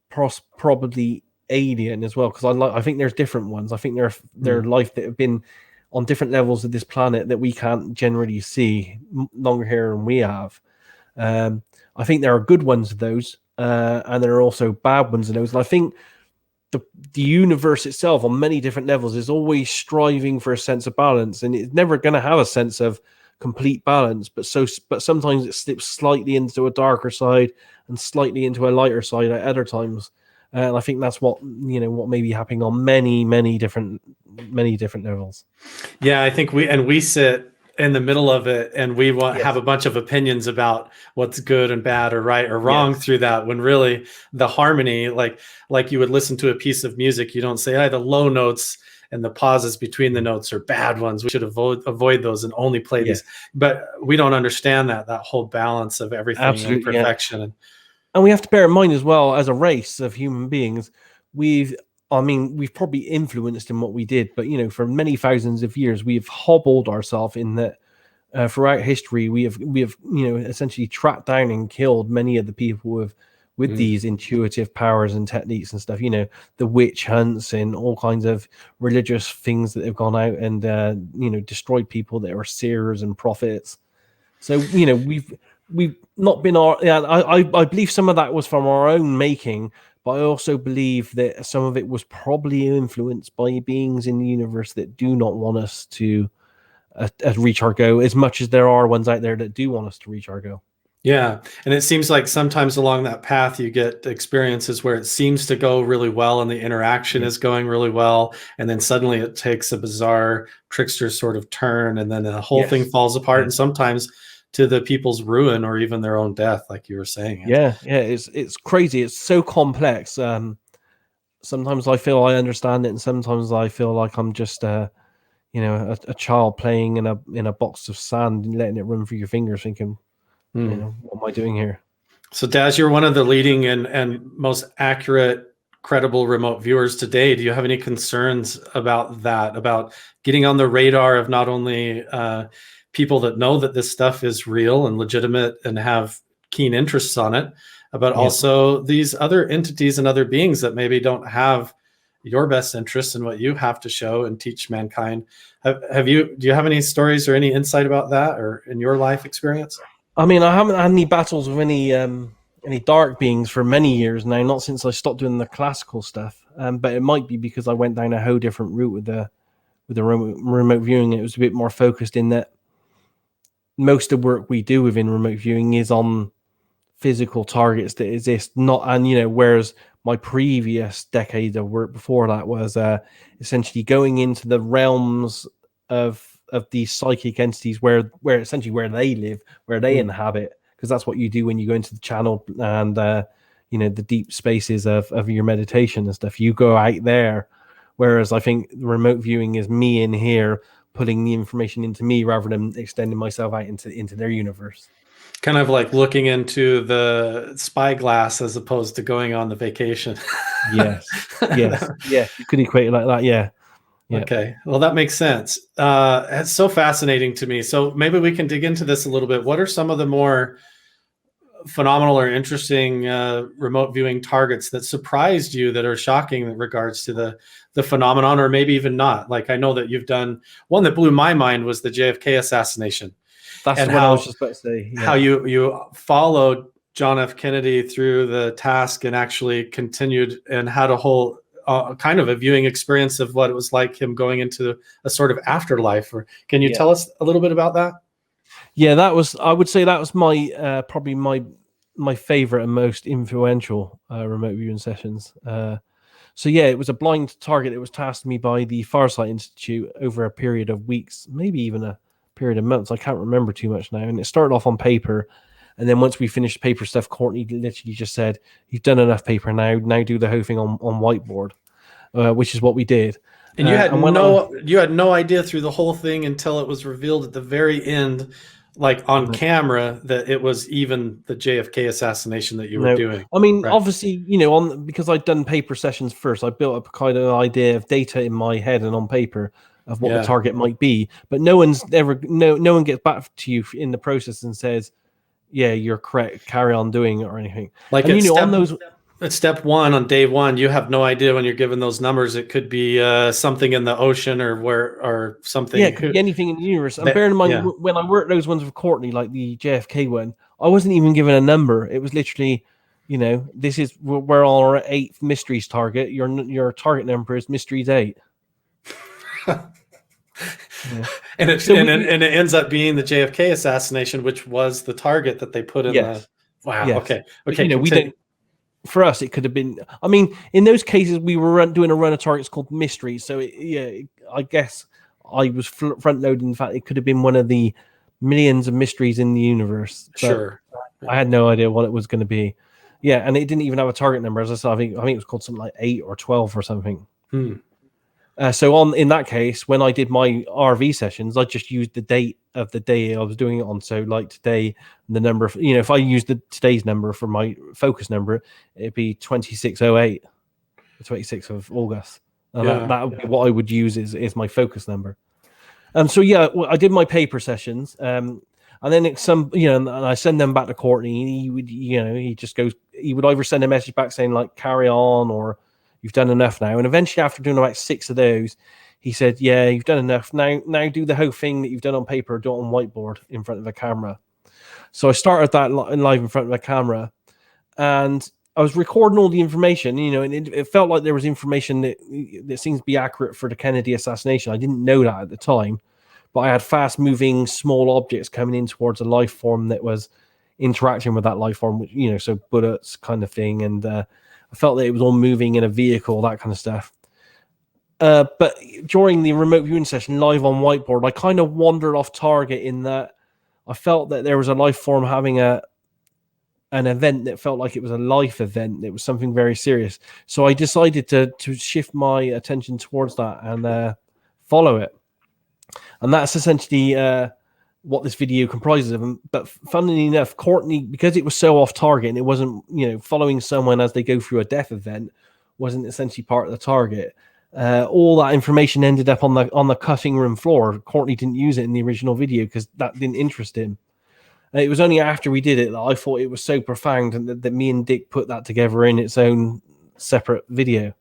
probably alien as well, because I think there's different ones. I think there are life that have been on different levels of this planet that we can't generally see longer here than we have. I think there are good ones of those, and there are also bad ones of those. And I think the universe itself, on many different levels, is always striving for a sense of balance, and it's never going to have a sense of complete balance. But sometimes it slips slightly into a darker side and slightly into a lighter side at other times. And I think that's what may be happening on many different levels. Yeah, I think we sit in the middle of it, and we have Yes. a bunch of opinions about what's good and bad or right or wrong Yes. through that, when really the harmony, like you would listen to a piece of music, you don't say, the low notes and the pauses between the notes are bad ones, we should avoid those and only play Yes. these. But we don't understand that whole balance of everything in Absolutely. Yeah. perfection. And we have to bear in mind as well, as a race of human beings, we've probably influenced in what we did, but for many thousands of years, we've hobbled ourselves in that. Throughout history, we have essentially tracked down and killed many of the people with these intuitive powers and techniques and stuff. The witch hunts and all kinds of religious things that have gone out and destroyed people that are seers and prophets. So we've not been I believe some of that was from our own making, but I also believe that some of it was probably influenced by beings in the universe that do not want us to reach our goal, as much as there are ones out there that do want us to reach our goal. Yeah. And it seems like sometimes along that path, you get experiences where it seems to go really well and the interaction is going really well. And then suddenly it takes a bizarre trickster sort of turn, and then the whole thing falls apart. And sometimes to the people's ruin or even their own death, like you were saying. Yeah. It's crazy. It's so complex. Sometimes I feel I understand it, and sometimes I feel like I'm just a child playing in a box of sand and letting it run through your fingers, thinking, what am I doing here? So, Daz, you're one of the leading and most accurate, credible remote viewers today. Do you have any concerns about that, about getting on the radar of not only people that know that this stuff is real and legitimate and have keen interests on it, but also these other entities and other beings that maybe don't have your best interests in what you have to show and teach mankind? Do you have any stories or any insight about that, or in your life experience? I mean, I haven't had any battles with any dark beings for many years now, not since I stopped doing the classical stuff. But it might be because I went down a whole different route with the remote viewing. It was a bit more focused in that most of the work we do within remote viewing is on physical targets that exist, whereas my previous decade of work before that was essentially going into the realms of these psychic entities where essentially where they live, where they inhabit, because that's what you do when you go into the channel and the deep spaces of your meditation and stuff. You go out there, whereas I think remote viewing is me in here putting the information into me rather than extending myself out into their universe. Kind of like looking into the spyglass as opposed to going on the vacation. Yes. Yeah, you could equate it like that. Yeah. Okay, well, that makes sense. It's so fascinating to me. So maybe we can dig into this a little bit. What are some of the more phenomenal or interesting remote viewing targets that surprised you, that are shocking in regards to the phenomenon, or maybe even not? Like, I know that you've done one that blew my mind was the JFK assassination. That's what I was just about to say. Yeah. How you followed John F. Kennedy through the task and actually continued and had a whole kind of a viewing experience of what it was like him going into a sort of afterlife. Or can you tell us a little bit about that? Yeah, I would say that was my probably my favorite and most influential remote viewing sessions. So yeah, it was a blind target. It was tasked me by the Farsight Institute over a period of weeks, maybe even a period of months. I can't remember too much now. And it started off on paper. And then once we finished paper stuff, Courtney literally just said, "You've done enough paper now. Now do the whole thing on whiteboard," which is what we did. And you had you had no idea through the whole thing until it was revealed at the very end, like on camera, that it was even the JFK assassination that you were doing. I mean, obviously, because I'd done paper sessions first, I built up a kind of idea of data in my head and on paper of what the target might be. But no one gets back to you in the process and says, "Yeah, you're correct. Carry on doing it," or anything. Like, at step one, on day one, you have no idea when you're given those numbers. It could be something in the ocean or something. Yeah, it could be anything in the universe. And bearing in mind, when I worked those ones with Courtney, like the JFK one, I wasn't even given a number. It was literally, this is we're on our 8th mysteries target. Your target number is mysteries 8. And it ends up being the JFK assassination, which was the target that they put in the. Wow. Yes. Okay. But, we don't. For us, it could have been. I mean, in those cases, we were doing a run of targets called mysteries. So, I guess I was front loading the fact it could have been one of the millions of mysteries in the universe. Sure. I had no idea what it was going to be. Yeah, and it didn't even have a target number. As I said, I think it was called something like 8 or 12 or something. So in that case, when I did my RV sessions, I just used the date of the day I was doing it on. So like today, the number of, if I used today's number for my focus number, it'd be 2608, the 26th of August. And that would be what I would use is my focus number. So I did my paper sessions. And then and I send them back to Courtney, and he would, he would either send a message back saying like, "Carry on," or "You've done enough now." And eventually, after doing about 6 of those, he said, "Yeah, you've done enough. Now do the whole thing that you've done on paper, do it on whiteboard in front of a camera." So I started that live in front of a camera. And I was recording all the information, and it felt like there was information that seems to be accurate for the Kennedy assassination. I didn't know that at the time, but I had fast-moving small objects coming in towards a life form that was interacting with that life form, which, so bullets kind of thing, and I felt that it was all moving in a vehicle, that kind of stuff. But during the remote viewing session, live on whiteboard, I kind of wandered off target in that I felt that there was a life form having an event that felt like it was a life event. It was something very serious. So I decided to shift my attention towards that and follow it. And that's essentially what this video comprises of. But funnily enough, Courtney, because it was so off target and it wasn't, following someone as they go through a death event, wasn't essentially part of the target. All that information ended up on the cutting room floor. Courtney didn't use it in the original video because that didn't interest him. It was only after we did it that I thought it was so profound and that me and Dick put that together in its own separate video.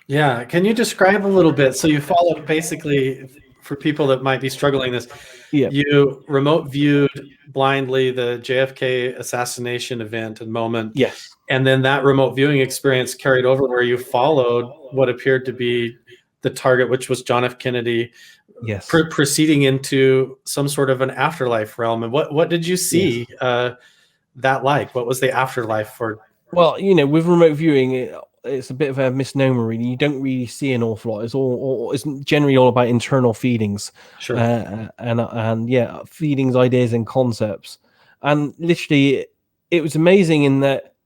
Yeah. Can you describe a little bit? So you followed, basically, for people that might be struggling this, you remote viewed blindly the JFK assassination event and moment. Yes. And then that remote viewing experience carried over where you followed what appeared to be the target, which was John F. Kennedy. Yes. Proceeding into some sort of an afterlife realm. And what did you see that like? What was the afterlife for? Well, with remote viewing, it's a bit of a misnomer, really. You don't really see an awful lot. It's generally all about internal feelings. Sure. And feelings, ideas, and concepts. And literally, it was amazing in that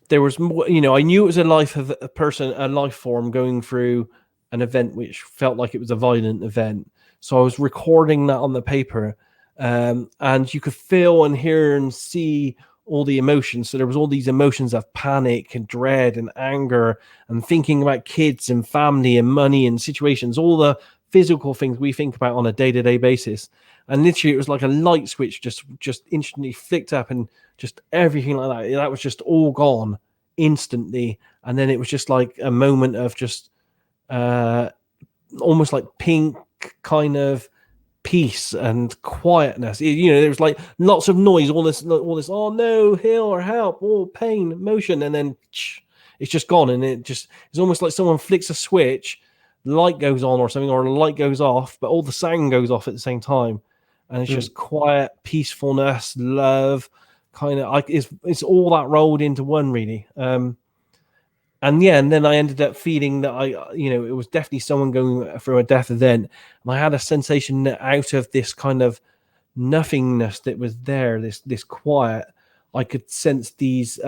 there was more, I knew it was a life of a person, a life form going through an event which felt like it was a violent event. So I was recording that on the paper, and you could feel and hear and see all the emotions. So there was all these emotions of panic and dread and anger and thinking about kids and family and money and situations, all the physical things we think about on a day-to-day basis. And literally it was like a light switch just instantly flicked up, and just everything like that. That was just all gone instantly. And then it was just like a moment of just almost like pink kind of peace and quietness. There was like lots of noise, all this oh no, hill or help, oh pain, emotion, and then it's just gone. And it's almost like someone flicks a switch, the light goes on or something, or the light goes off, but all the sound goes off at the same time, and it's just quiet, peacefulness, love, kind of like it's all that rolled into one, really. And then I ended up feeling that it was definitely someone going through a death event. And I had a sensation that out of this kind of nothingness that was there, this quiet, I could sense these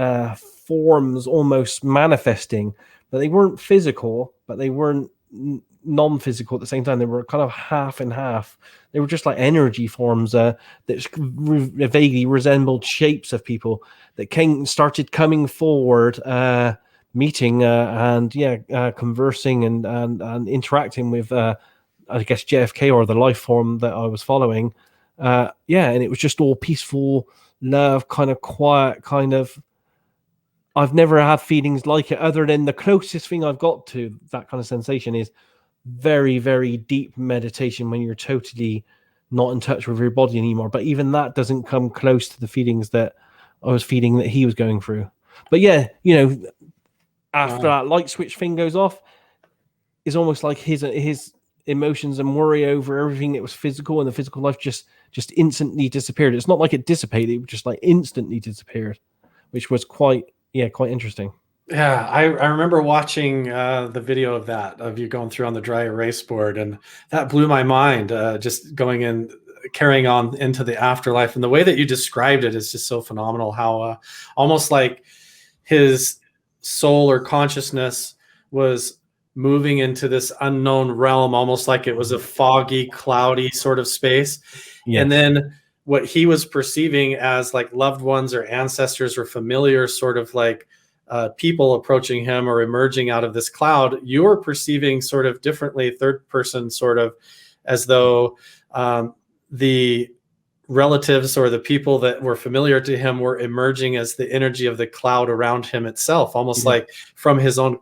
forms almost manifesting, but they weren't physical, but they weren't non-physical at the same time. They were kind of half and half. They were just like energy forms that vaguely resembled shapes of people that started coming forward, meeting conversing and interacting with I guess JFK or the life form that I was following. And it was just all peaceful, love, kind of quiet, kind of. I've never had feelings like it, other than the closest thing I've got to that kind of sensation is very, very deep meditation when you're totally not in touch with your body anymore. But even that doesn't come close to the feelings that I was feeling that he was going through. But after that light switch thing goes off, it's almost like his emotions and worry over everything that was physical and the physical life just instantly disappeared. It's not like it dissipated; it just like instantly disappeared, which was quite interesting. Yeah, I remember watching the video of you going through on the dry erase board, and that blew my mind. Just going in, carrying on into the afterlife, and the way that you described it is just so phenomenal. How almost like his soul or consciousness was moving into this unknown realm, almost like it was a foggy, cloudy sort of space. Yes. And then what he was perceiving as like loved ones or ancestors or familiar sort of like people approaching him or emerging out of this cloud, you were perceiving sort of differently, third person, sort of as though the relatives or the people that were familiar to him were emerging as the energy of the cloud around him itself, almost like from his own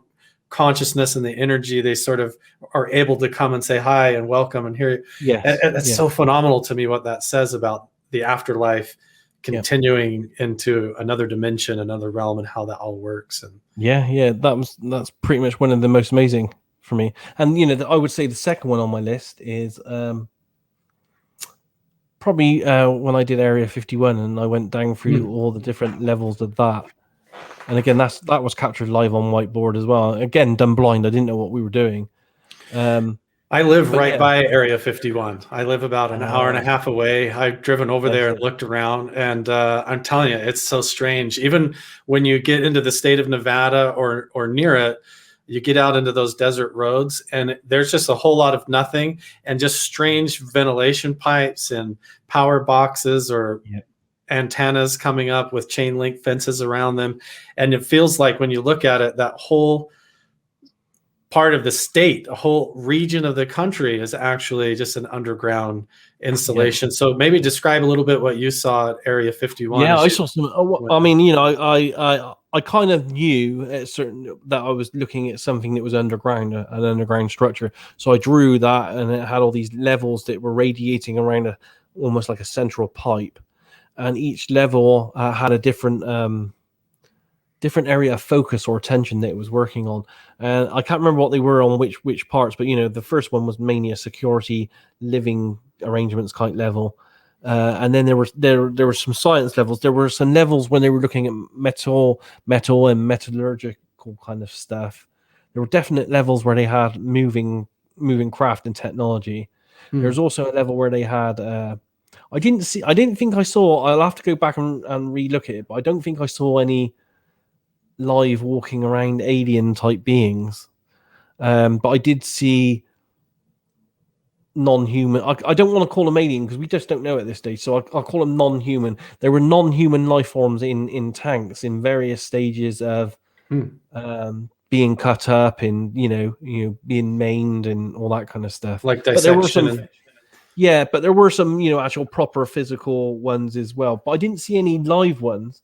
consciousness and the energy, they sort of are able to come and say hi and welcome and hear you. That's so phenomenal to me what that says about the afterlife continuing into another dimension, another realm, and how that all works. And that's pretty much one of the most amazing for me. And I would say the second one on my list is probably when I did Area 51 and I went down through all the different levels of that. And again, that was captured live on whiteboard as well. Again, done blind. I didn't know what we were doing. I live right by Area 51. I live about an hour and a half away. I've driven over there and looked around, and I'm telling you, it's so strange. Even when you get into the state of Nevada or near it, you get out into those desert roads, and there's just a whole lot of nothing, and just strange ventilation pipes and power boxes or antennas coming up with chain link fences around them. And it feels like when you look at it, that whole part of the state, a whole region of the country is actually just an underground installation. So maybe describe a little bit what you saw at Area 51. Yeah, I saw some. I mean, I kind of knew at certain that I was looking at something that was underground, an underground structure. So I drew that, and it had all these levels that were radiating around almost like a central pipe, and each level had a different area of focus or attention that it was working on. And I can't remember what they were on which parts, but the first one was mainly a security living arrangements kind level. And then there were some science levels. There were some levels when they were looking at metal and metallurgical kind of stuff. There were definite levels where they had moving craft and technology. There's also a level where they had I didn't think I saw, I'll have to go back and re-look at it, but I don't think I saw any live walking around alien type beings, but I did see non-human. I don't want to call them alien because we just don't know at this stage, so I'll call them non-human. There were non-human life forms in tanks in various stages of being cut up and being maimed and all that kind of stuff, like dissection. But there were some actual proper physical ones as well, but I didn't see any live ones.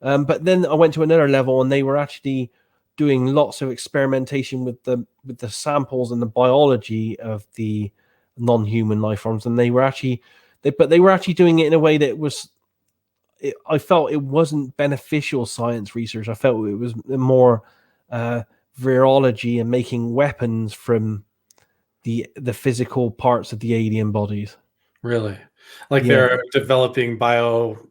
But then I went to another level, and they were actually doing lots of experimentation with the samples and the biology of the non-human life forms, and they were actually doing it in a way that I felt it wasn't beneficial science research. I felt it was more virology and making weapons from the physical parts of the alien bodies. Really, like they're developing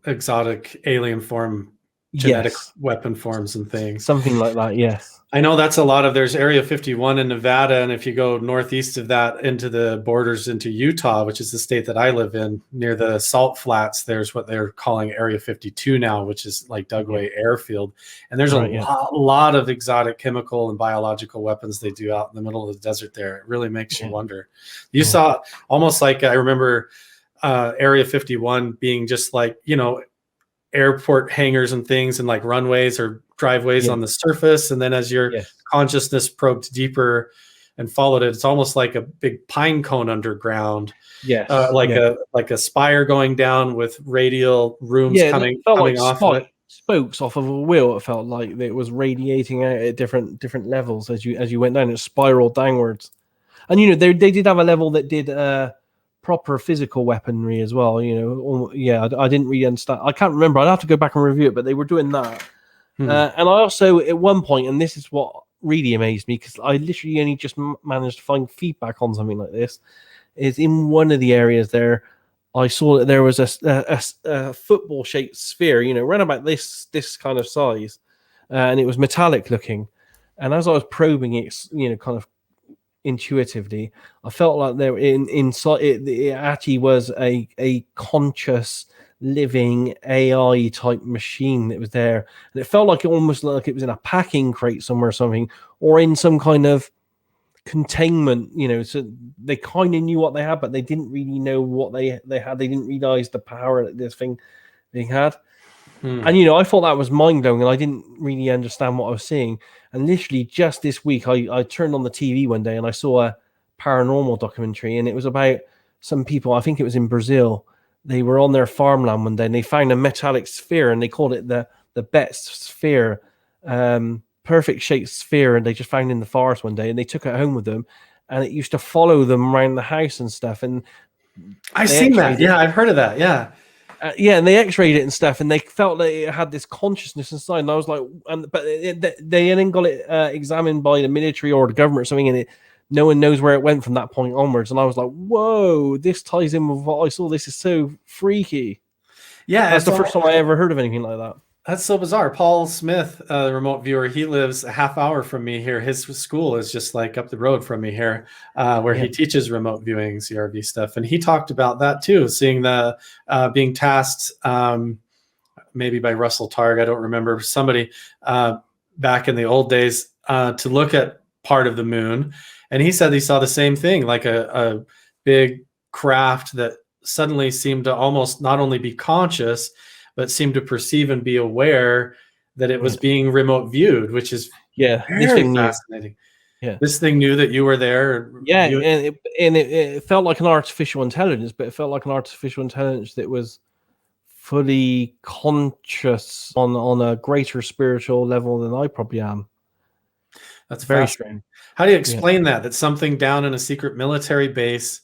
exotic alien form. Genetic weapon forms and things. Something like that, yes. I know that's a lot of, there's Area 51 in Nevada, and if you go northeast of that into the borders into Utah, which is the state that I live in, near the Salt Flats, there's what they're calling Area 52 now, which is like Dugway Airfield. And there's a lot of exotic chemical and biological weapons they do out in the middle of the desert there. It really makes you wonder. You saw almost like, I remember Area 51 being just like, airport hangars and things and like runways or driveways on the surface, and then as your consciousness probed deeper and followed it, it's almost like a big pine cone underground, like a spire going down with radial rooms coming off of it. Spokes off of a wheel. It felt like it was radiating out at different levels as you went down. It spiraled downwards, and they did have a level that did proper physical weaponry as well. I didn't really understand. I can't remember. I'd have to go back and review it, but they were doing that. And I also, at one point, and this is what really amazed me, because I literally only just managed to find feedback on something like this, is in one of the areas there, I saw that there was a football-shaped sphere, around about this kind of size, and it was metallic looking. And as I was probing it, kind of intuitively, I felt like there inside it actually was a conscious living AI type machine that was there, and it felt like almost like it was in a packing crate somewhere or something, or in some kind of containment, so they kind of knew what they had, but they didn't really know what they had. They didn't realize the power that this thing had. And I thought that was mind-blowing, and I didn't really understand what I was seeing. And literally just this week, I turned on the TV one day and I saw a paranormal documentary, and it was about some people, I think it was in Brazil. They were on their farmland one day and they found a metallic sphere, and they called it the Betz sphere, perfect shaped sphere, and they just found it in the forest one day, and they took it home with them, and it used to follow them around the house and stuff. And I've seen that. Yeah, I've heard of that. Yeah. Yeah, and they X-rayed it and stuff, and they felt that it had this consciousness inside. And I was like, they then got it examined by the military or the government or something, and no one knows where it went from that point onwards. And I was like, whoa, this ties in with what I saw. This is so freaky. Yeah, That's the first time I ever heard of anything like that. That's so bizarre. Paul Smith, the remote viewer, he lives a half hour from me here. His school is just like up the road from me here, where he teaches remote viewing CRV stuff. And he talked about that too, seeing the being tasked maybe by Russell Targ, I don't remember, somebody back in the old days to look at part of the moon. And he said he saw the same thing, like a big craft that suddenly seemed to almost not only be conscious, but seemed to perceive and be aware that it was being remote viewed, which is very fascinating. Yeah, this thing knew that you were there. Yeah, and it felt like an artificial intelligence, but it felt like an artificial intelligence that was fully conscious on a greater spiritual level than I probably am. That's very strange. How do you explain that something down in a secret military base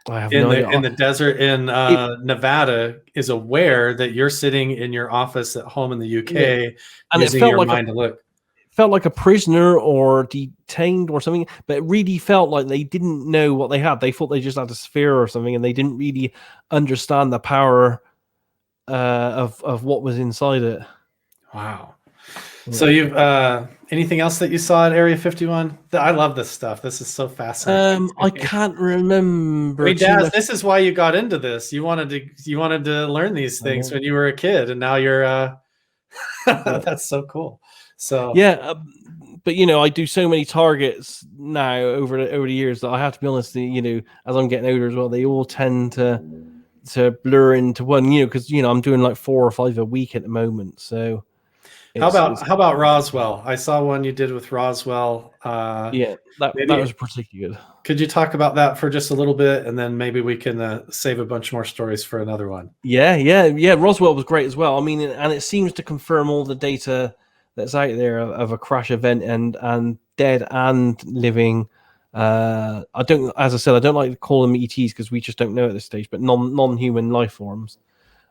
in the desert in Nevada is aware that you're sitting in your office at home in the UK and using your mind to look? It felt like a prisoner or detained or something, but it really felt like they didn't know what they had. They thought they just had a sphere or something, and they didn't really understand the power of what was inside it. Wow. So you've anything else that you saw at Area 51? I love this stuff. This is so fascinating. I can't remember. Hey, Daz, this is why you got into this. You wanted to learn these things when you were a kid, and now you're that's so cool. So yeah, but I do so many targets now over the years that I have to be honest. As I'm getting older as well, they all tend to blur into one. Because I'm doing like 4 or 5 a week at the moment. So. How about Roswell? I saw one you did with Roswell. That was particularly good. Could you talk about that for just a little bit, and then maybe we can save a bunch more stories for another one? Yeah. Roswell was great as well. I mean, and it seems to confirm all the data that's out there of a crash event and dead and living. As I said, I don't like to call them ETs because we just don't know at this stage, but non-human life forms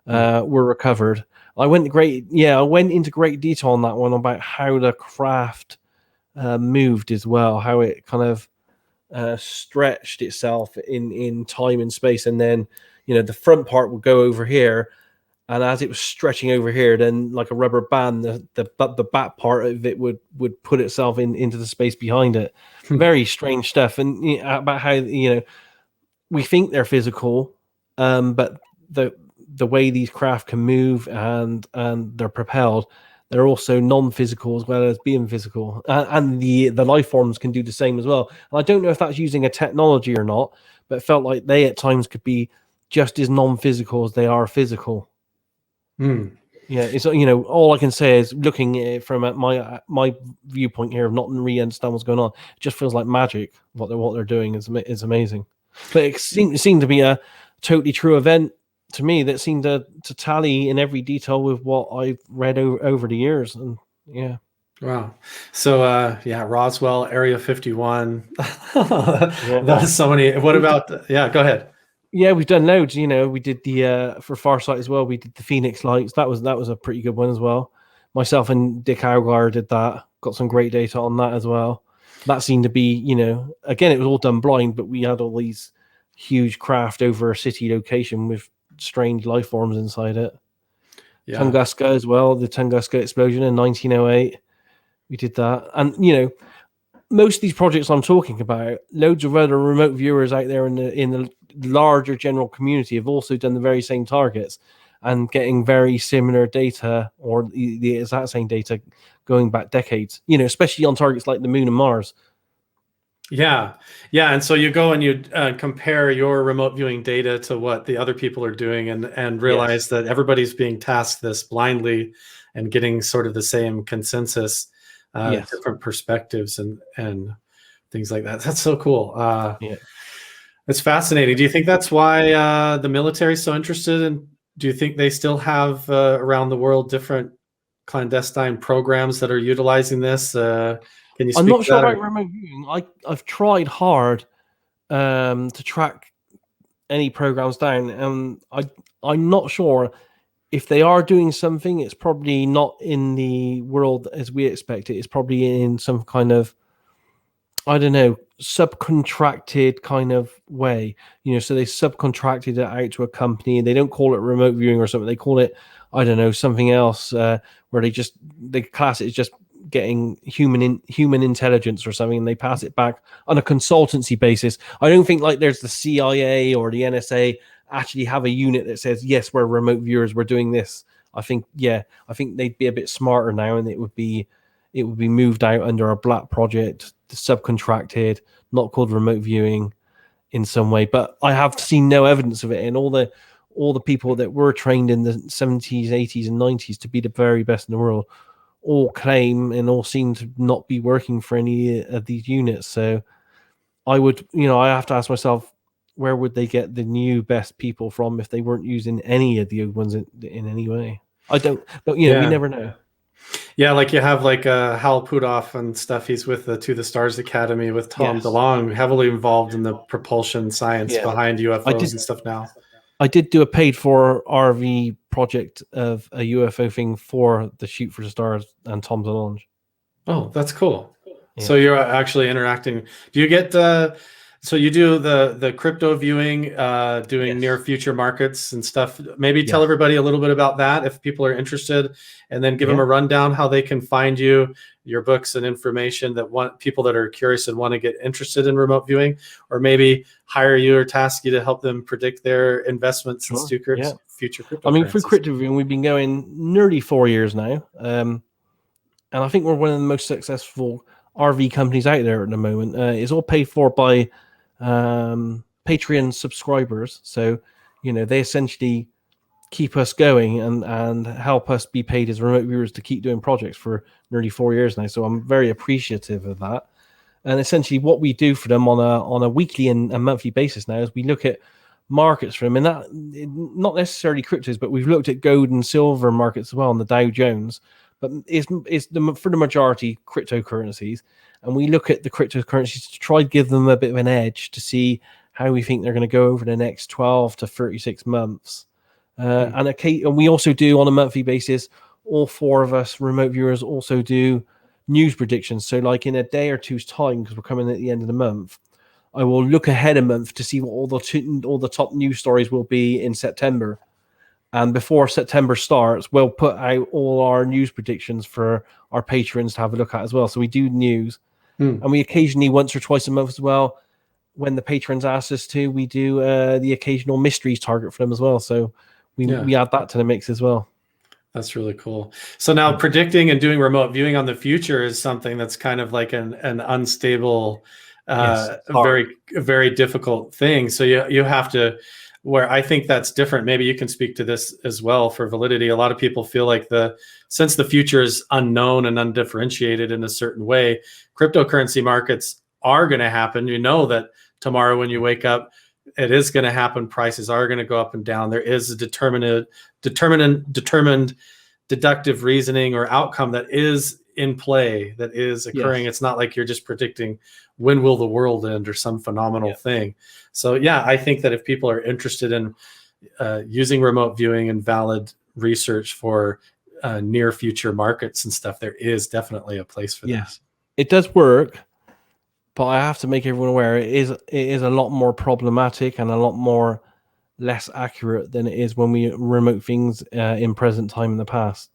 were recovered. I went into great detail on that one about how the craft moved as well, how it kind of stretched itself in time and space, and then the front part would go over here, and as it was stretching over here, then like a rubber band, the back part of it would put itself into the space behind it. Very strange stuff, and about how we think they're physical, but the way these craft can move and they're propelled, they're also non-physical as well as being physical, and the life forms can do the same as well. And I don't know if that's using a technology or not, but it felt like they at times could be just as non-physical as they are physical. Yeah, it's all I can say is looking at it from my viewpoint here of not really understand what's going on. It just feels like magic. What they're doing is amazing, but it seemed to be a totally true event to me that seemed to tally in every detail with what I've read over the years. And yeah. Wow. So Roswell, Area 51. That's so many. What about go ahead. Yeah, we've done loads. We did the for Farsight as well, we did the Phoenix Lights. That was a pretty good one as well. Myself and Dick Augar did that. Got some great data on that as well. That seemed to be, again, it was all done blind, but we had all these huge craft over a city location with strange life forms inside it. Tunguska as well, the Tunguska explosion in 1908. We did that. And most of these projects I'm talking about, loads of other remote viewers out there in the larger general community have also done the very same targets and getting very similar data, or the exact same data going back decades, especially on targets like the Moon and Mars. Yeah. And so you go and you compare your remote viewing data to what the other people are doing, and realize that everybody's being tasked this blindly and getting sort of the same consensus, different perspectives and things like that. That's so cool. It's fascinating. Do you think that's why the military is so interested in? Do you think they still have around the world different clandestine programs that are utilizing this? Can you speak I'm not sure about remote viewing. I've tried hard to track any programs down, and I'm not sure if they are doing something, it's probably not in the world as we expect it. It's probably in some kind of, I don't know, subcontracted kind of way. So they subcontracted it out to a company. They don't call it remote viewing or something. They call it, I don't know, something else, where they class it as just getting human intelligence or something, and they pass it back on a consultancy basis. I don't think like there's the CIA or the NSA actually have a unit that says, yes, we're remote viewers, we're doing this. I think they'd be a bit smarter now, and it would be moved out under a black project, subcontracted, not called remote viewing in some way. But I have seen no evidence of it. And all the people that were trained in the 70s, 80s, and 90s to be the very best in the world all claim and all seem to not be working for any of these units. So I have to ask myself, where would they get the new best people from if they weren't using any of the old ones in any way? I don't, but we never know. Yeah, like you have like Hal Puthoff and stuff. He's with the To the Stars Academy with Tom DeLonge, heavily involved in the propulsion science behind UFOs and stuff now. I did do a paid for RV project of a UFO thing for the Shoot for the Stars and Tom DeLonge. Oh, that's cool. Yeah. So you're actually interacting. Do you get so you do the crypto viewing, doing near future markets and stuff. Maybe tell everybody a little bit about that if people are interested, and then give them a rundown how they can find you, your books and information that want people that are curious and want to get interested in remote viewing, or maybe hire you or task you to help them predict their investments in future crypto. I mean, through crypto viewing, we've been going nearly 4 years now. And I think we're one of the most successful RV companies out there at the moment. It's all paid for by Patreon subscribers, so they essentially keep us going and help us be paid as remote viewers to keep doing projects for nearly 4 years now. So I'm very appreciative of that. And essentially what we do for them on a weekly and monthly basis now is we look at markets for them, and that not necessarily cryptos, but we've looked at gold and silver markets as well on the Dow Jones, but it's for the majority cryptocurrencies. And we look at the cryptocurrencies to try to give them a bit of an edge to see how we think they're going to go over the next 12 to 36 months. And we also do on a monthly basis, all four of us remote viewers also do news predictions. So like in a day or two's time, because we're coming at the end of the month, I will look ahead a month to see what all the top news stories will be in September. And before September starts, we'll put out all our news predictions for our patrons to have a look at as well. So we do news. And we occasionally, once or twice a month as well, when the patrons ask us to, we do the occasional mysteries target for them as well. So we add that to the mix as well. That's really cool. So now predicting and doing remote viewing on the future is something that's kind of like an unstable, very, very difficult thing. So you have to, where I think that's different. Maybe you can speak to this as well for validity. A lot of people feel like since the future is unknown and undifferentiated in a certain way, cryptocurrency markets are going to happen. You know that tomorrow when you wake up, it is going to happen. Prices are going to go up and down. There is a determined deductive reasoning or outcome that is in play, that is occurring. It's not like you're just predicting when will the world end or some phenomenal thing. So I think that if people are interested in using remote viewing and valid research for near future markets and stuff, there is definitely a place for this. It does work, but I have to make everyone aware it is a lot more problematic and a lot more less accurate than it is when we remote things in present time in the past.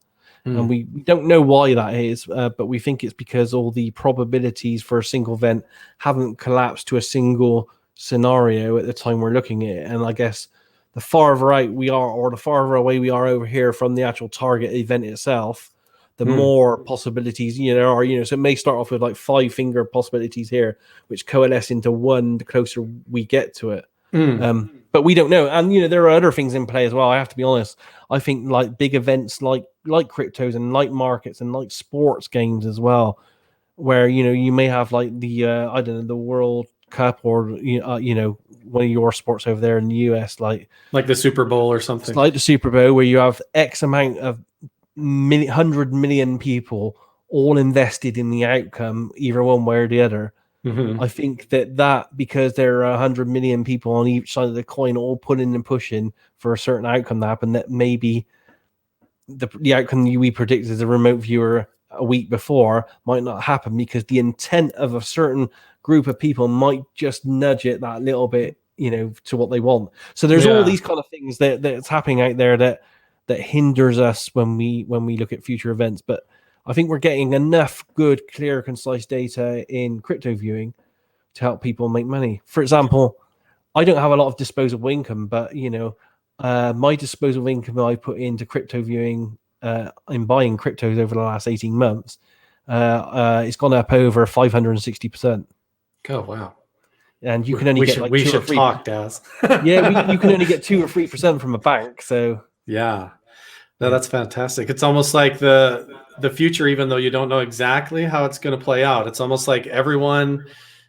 And we don't know why that is, but we think it's because all the probabilities for a single event haven't collapsed to a single scenario at the time we're looking at it. And I guess the farther out we are, or the farther away we are over here from the actual target event itself, the more possibilities there are. So it may start off with like 5 finger possibilities here, which coalesce into one the closer we get to it. But we don't know. And there are other things in play as well. I have to be honest. I think like big events like cryptos and like markets and like sports games as well, where you may have like the I don't know, the World Cup or one of your sports over there in the US, like the Super Bowl or something. It's like the Super Bowl where you have X amount of 100 million people all invested in the outcome, either one way or the other. I think that because there are 100 million people on each side of the coin all pulling and pushing for a certain outcome to happen, that maybe the outcome we predicted as a remote viewer a week before might not happen, because the intent of a certain group of people might just nudge it that little bit, to what they want. So there's all these kind of things that's happening out there that hinders us when we look at future events. But I think we're getting enough good, clear, concise data in crypto viewing to help people make money. For example, I don't have a lot of disposable income, but my disposable income I put into crypto viewing in buying cryptos over the last 18 months, it's gone up over 560%. Oh, wow. And you can only get we should talk, Daz. Yeah, you can only get 2 or 3% from a bank. So yeah. No, that's fantastic. It's almost like the future, even though you don't know exactly how it's going to play out. It's almost like everyone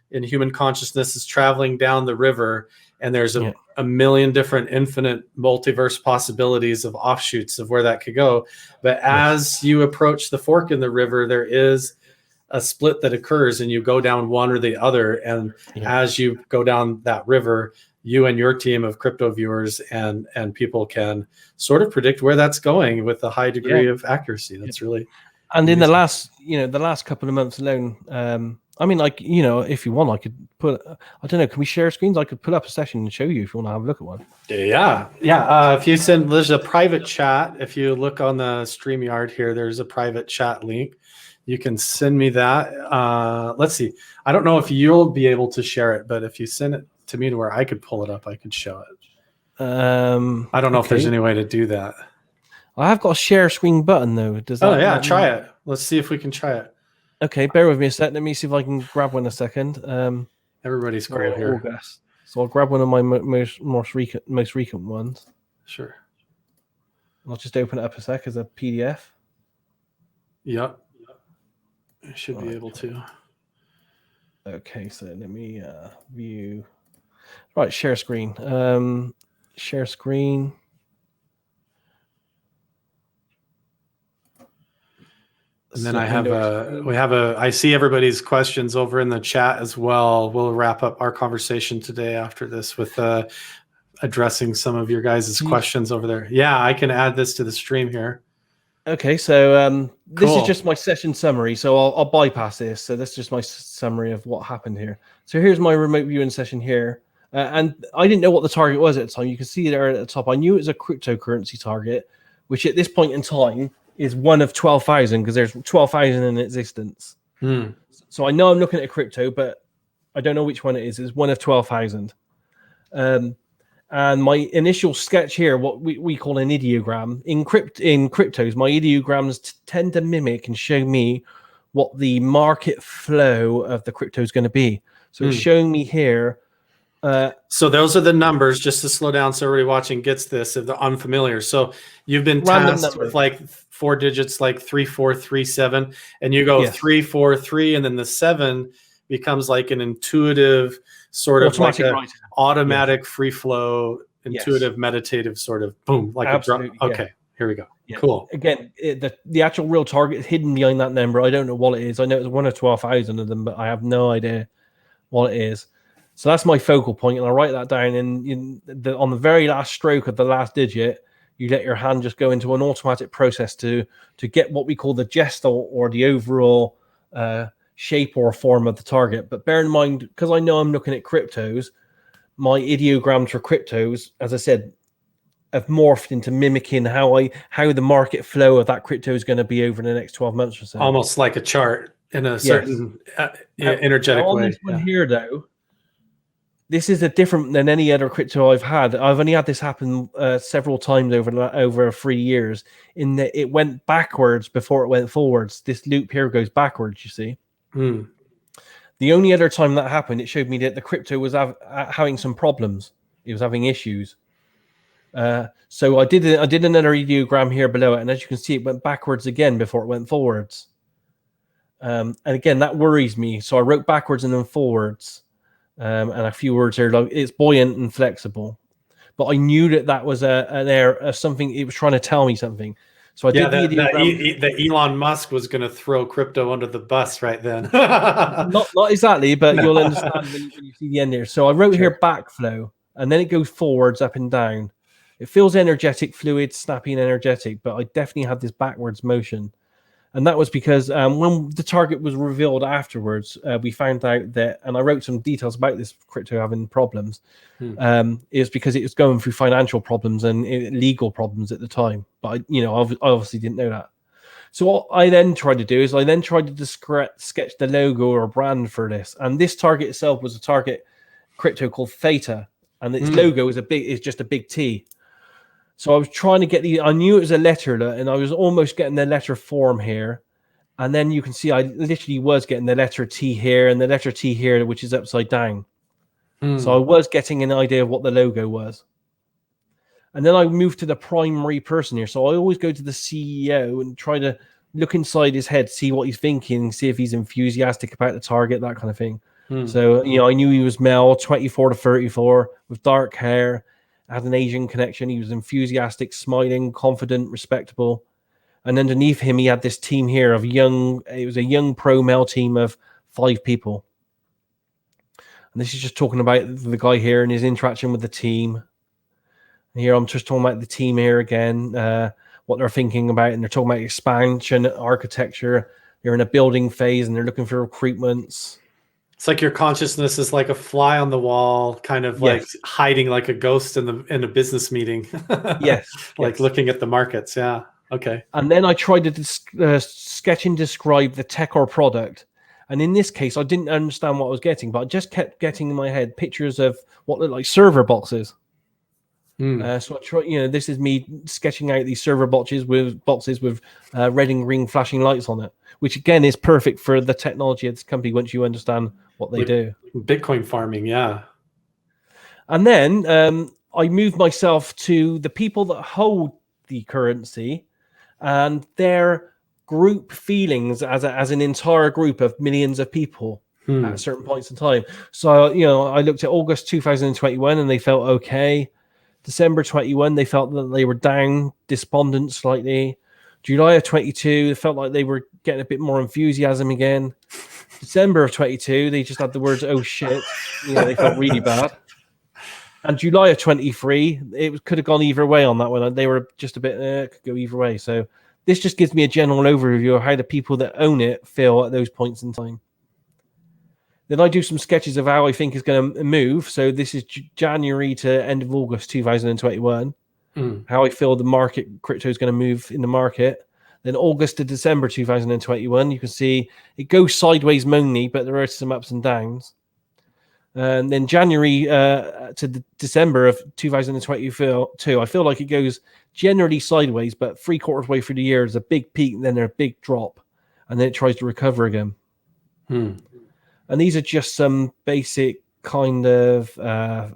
in human consciousness is traveling down the river, and there's a million different infinite multiverse possibilities of offshoots of where that could go. But as you approach the fork in the river, there is a split that occurs, and you go down one or the other. And as you go down that river, you and your team of crypto viewers and people can sort of predict where that's going with a high degree of accuracy. That's really and amazing. In the last couple of months alone, if you want, I could put, I don't know, can we share screens? I could put up a session and show you if you want to have a look at one. If you send, there's a private chat. If you look on the StreamYard here, there's a private chat link. You can send me that. Let's see. I don't know if you'll be able to share it, but if you send it to me to where I could pull it up, I could show it. I don't know if there's any way to do that. I have got a share screen button though. Does that? Try it. Let's see if we can try it. Okay, bear with me a sec. Let me see if I can grab one a second. Everybody's great here. August. So I'll grab one of my most recent ones. Sure. I'll just open it up a sec as a PDF. Yep. I should be able to. Okay, so let me view. Right, share screen. Share screen. And then I see everybody's questions over in the chat as well. We'll wrap up our conversation today after this with addressing some of your guys' questions over there. Yeah, I can add this to the stream here. Okay, so this is just my session summary, so I'll bypass this. So that's just my summary of what happened here. So here's my remote viewing session here. And I didn't know what the target was at the time. You can see there at the top. I knew it was a cryptocurrency target, which at this point in time is one of 12,000, because there's 12,000 in existence. So I know I'm looking at a crypto, but I don't know which one it is. It's one of 12,000. And my initial sketch here, what we call an ideogram, in cryptos, my ideograms tend to mimic and show me what the market flow of the crypto is going to be. So it's showing me here. So those are the numbers, just to slow down so everybody watching gets this if they're unfamiliar. So you've been tasked with like 4 digits, like 3437, and you go 343, and then the 7 becomes like an intuitive sort of like an automatic free flow, intuitive, meditative sort of boom, like a drum. Okay, here we go. Yeah. Cool. Again, the actual real target is hidden behind that number. I don't know what it is. I know it's one of 12,000 of them, but I have no idea what it is. So that's my focal point, and I write that down. And on the very last stroke of the last digit, you let your hand just go into an automatic process to get what we call the gestal, or the overall shape or form of the target. But bear in mind, because I know I'm looking at cryptos, my ideograms for cryptos, as I said, have morphed into mimicking how the market flow of that crypto is going to be over the next 12 months or so. Almost like a chart in a certain energetic way. This one here, though, this is different than any other crypto I've had. I've only had this happen several times over 3 years, in that it went backwards before it went forwards. This loop here goes backwards, you see. The only other time that happened, it showed me that the crypto was having some problems. It was having issues. So I did another ideogram here below it, and as you can see, it went backwards again before it went forwards. And again, that worries me. So I wrote backwards and then forwards. And a few words here, like it's buoyant and flexible. But I knew that was something. It was trying to tell me something. So I did that Elon Musk was going to throw crypto under the bus right then. not exactly, but you'll understand when you see the end here. So I wrote here backflow, and then it goes forwards, up and down. It feels energetic, fluid, snappy, and energetic, but I definitely had this backwards motion. And that was because when the target was revealed afterwards, we found out that, and I wrote some details about this crypto having problems, is because it was going through financial problems and legal problems at the time. But I obviously didn't know that. So what I then tried to do is I then tried to sketch the logo or brand for this. And this target itself was a target crypto called Theta, and its logo is just a big T. So I was trying to get I knew it was a letter, and I was almost getting the letter form here. And then you can see I literally was getting the letter T here and the letter T here, which is upside down. So I was getting an idea of what the logo was. And then I moved to the primary person here. So I always go to the CEO and try to look inside his head, see what he's thinking, see if he's enthusiastic about the target, that kind of thing. So, I knew he was male, 24 to 34, with dark hair, had an Asian connection. He was enthusiastic, smiling, confident, respectable. And underneath him, he had this team here of it was a young pro male team of 5 people. And this is just talking about the guy here and his interaction with the team. And here I'm just talking about the team here again, what they're thinking about. And they're talking about expansion, architecture. They're in a building phase and they're looking for recruitments. It's like your consciousness is like a fly on the wall, kind of like hiding like a ghost in a business meeting. Yes. Like looking at the markets. Yeah. Okay. And then I tried to sketch and describe the tech or product. And in this case, I didn't understand what I was getting, but I just kept getting in my head pictures of what looked like server boxes. So I try, this is me sketching out these server boxes with red and green flashing lights on it, which again is perfect for the technology of this company once you understand what they do. Bitcoin farming, yeah. And then I moved myself to the people that hold the currency and their group feelings as an entire group of millions of people at certain points in time. So, I looked at August 2021 and they felt okay. December 21, they felt that they were down, despondent slightly. July of 22, they felt like they were getting a bit more enthusiasm again. December of 22, they just had the words, oh shit. They felt really bad. And July of 23, it could have gone either way on that one. They were just a bit, could go either way. So this just gives me a general overview of how the people that own it feel at those points in time. Then I do some sketches of how I think is going to move. So this is January to end of August 2021. How I feel the market, crypto is going to move in the market. Then August to December 2021, you can see it goes sideways mainly, but there are some ups and downs. And then January to December of 2022, I feel like it goes generally sideways, but 3/4 way through the year is a big peak, and then there's a big drop, and then it tries to recover again. And these are just some basic kind of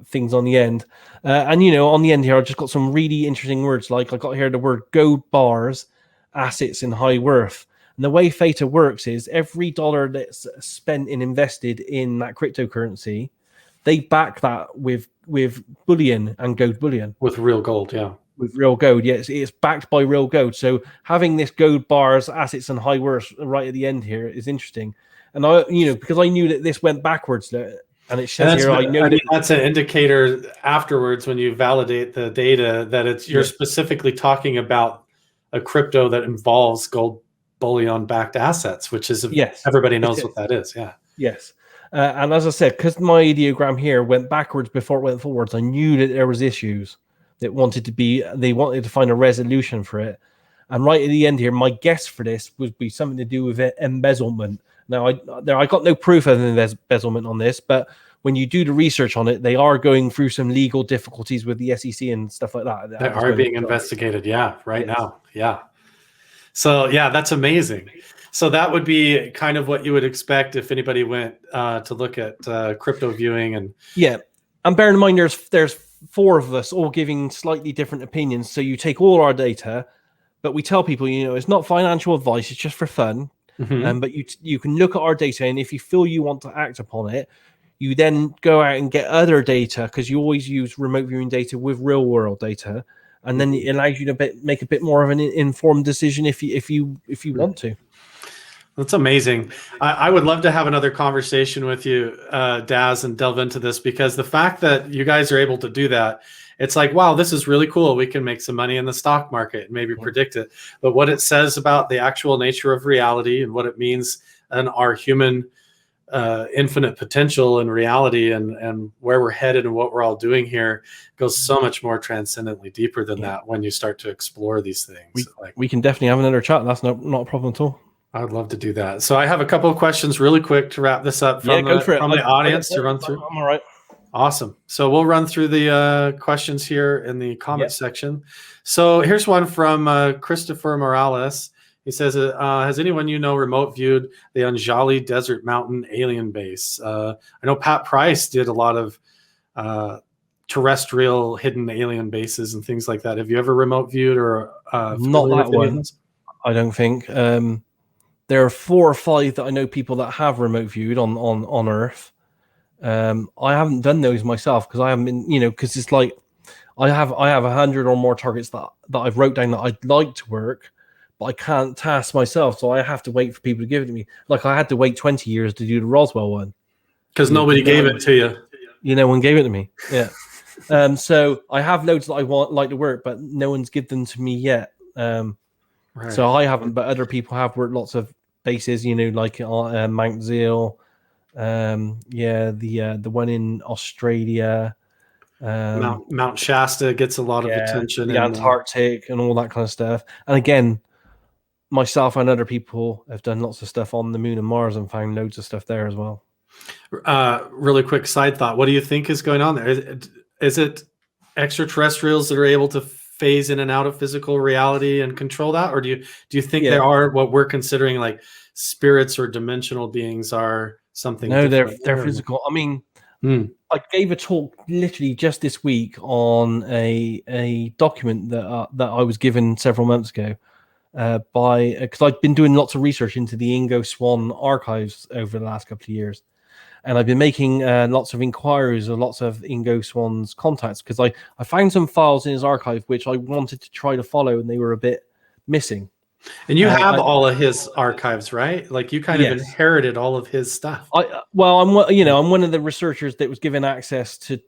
things on the end. And, on the end here, I've just got some really interesting words. Like I got here the word gold bars, assets, and high worth. And the way Theta works is every dollar that's spent and invested in that cryptocurrency, they back that with bullion and gold bullion. With real gold, yeah. With real gold, yes. It's backed by real gold. So having this gold bars, assets, and high worth right at the end here is interesting. And because I knew that this went backwards, and it says here, I know that's an indicator afterwards when you validate the data that you're specifically talking about a crypto that involves gold bullion-backed assets, which is everybody knows what that is. Yeah. Yes. And as I said, because my ideogram here went backwards before it went forwards, I knew that there was issues that they wanted to find a resolution for it. And right at the end here, my guess for this would be something to do with embezzlement. Now, I got no proof of embezzlement on this, but when you do the research on it, they are going through some legal difficulties with the SEC and stuff like that. They are being investigated, right now. Yeah. So, that's amazing. So that would be kind of what you would expect if anybody went to look at crypto viewing. And bear in mind, there's 4 of us all giving slightly different opinions. So you take all our data, but we tell people, it's not financial advice. It's just for fun. But you can look at our data, and if you feel you want to act upon it, you then go out and get other data, because you always use remote viewing data with real world data, and then it allows you to make a bit more of an informed decision if you want to. That's amazing. I would love to have another conversation with you, Daz, and delve into this, because the fact that you guys are able to do that, it's like, wow, this is really cool. We can make some money in the stock market and maybe predict it. But what it says about the actual nature of reality and what it means and our human infinite potential and reality and where we're headed and what we're all doing here goes so much more transcendently deeper than that when you start to explore these things. We can definitely have another chat. That's not a problem at all. I would love to do that. So I have a couple of questions really quick to wrap this up from the audience to run through. I'm all right. Awesome. So we'll run through the questions here in the comment section. So here's one from Christopher Morales. He says, has anyone you know remote viewed the Anjali Desert Mountain alien base? I know Pat Price did a lot of terrestrial hidden alien bases and things like that. Have you ever remote viewed or not that one? I don't think. There are 4 or 5 that I know people that have remote viewed on Earth. I haven't done those myself because I haven't been, because it's like I have 100 or more targets that I've wrote down that I'd like to work, but I can't task myself, so I have to wait for people to give it to me. Like I had to wait 20 years to do the Roswell one because nobody gave it to you. No one gave it to me. Yeah. So I have loads that I like to work, but no one's given them to me yet. Right. So I haven't, but other people have worked lots of bases. Like Mount Zeal. The one in Australia. Mount Shasta gets a lot of attention. The Antarctic and all that kind of stuff. And again, myself and other people have done lots of stuff on the Moon and Mars and found loads of stuff there as well. Really quick side thought. What do you think is going on there? Is it extraterrestrials that are able to phase in and out of physical reality and control that? Or do you think there are what we're considering like spirits or dimensional beings are something? No, they're physical. I mean, I gave a talk literally just this week on a document that I was given several months ago because I've been doing lots of research into the Ingo Swan archives over the last couple of years. And I've been making lots of inquiries of lots of Ingo Swan's contacts because I found some files in his archive which I wanted to try to follow and they were a bit missing. And you have all of his archives, right? Like you kind of inherited all of his stuff. I'm one of the researchers that was given access to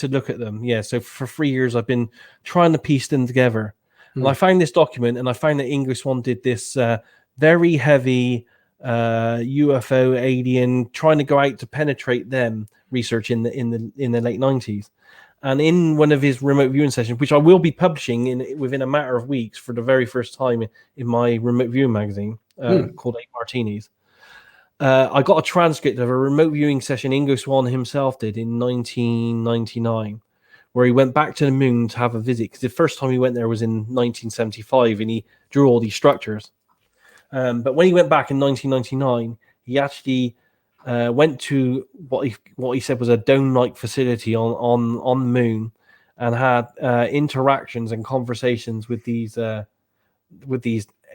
look at them. Yeah. So for 3 years, I've been trying to piece them together. And I found this document and I found that Ingo Swan did this very heavy UFO alien trying to go out to penetrate them research in the late 90s. And in one of his remote viewing sessions, which I will be publishing within a matter of weeks for the very first time in my remote viewing magazine called 8 Martinis, I got a transcript of a remote viewing session Ingo Swan himself did in 1999, where he went back to the moon to have a visit. Because the first time he went there was in 1975, and he drew all these structures. But when he went back in 1999, he actually went to what he said was a dome-like facility on the moon, and had interactions and conversations with these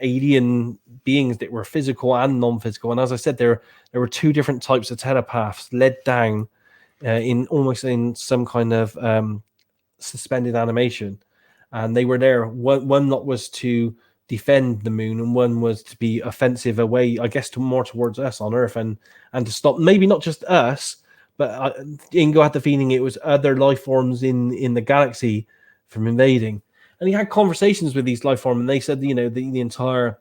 alien beings that were physical and non-physical. And as I said, there were 2 different types of telepaths led down in some kind of suspended animation, and they were there. One that was to defend the moon, and one was to be offensive away, I guess, more towards us on Earth, and to stop maybe not just us, but Ingo had the feeling it was other life forms in the galaxy from invading. And he had conversations with these life forms, and they said, the entire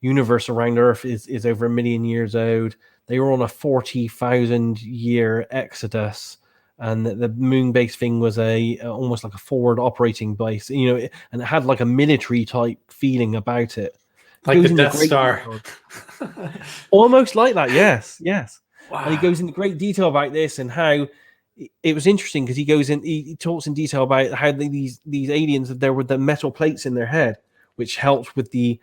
universe around Earth is over 1 million years old. They were on a 40,000 year exodus, and the moon base thing was almost like a forward operating base, and it had like a military type feeling about it. Like the Death Star. Almost like that, yes. Wow. And he goes into great detail about this and how it was interesting because he talks in detail about how these aliens, there were the metal plates in their head, which helped with the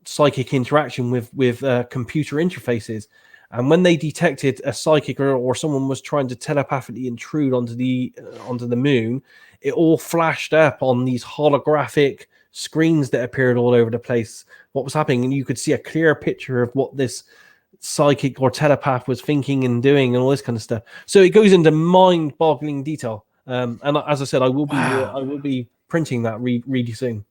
psychic interaction with computer interfaces. And when they detected a psychic or someone was trying to telepathically intrude onto the moon, it all flashed up on these holographic screens that appeared all over the place, what was happening. And you could see a clear picture of what this psychic or telepath was thinking and doing and all this kind of stuff. So it goes into mind-boggling detail. And as I said, I will be printing that really soon.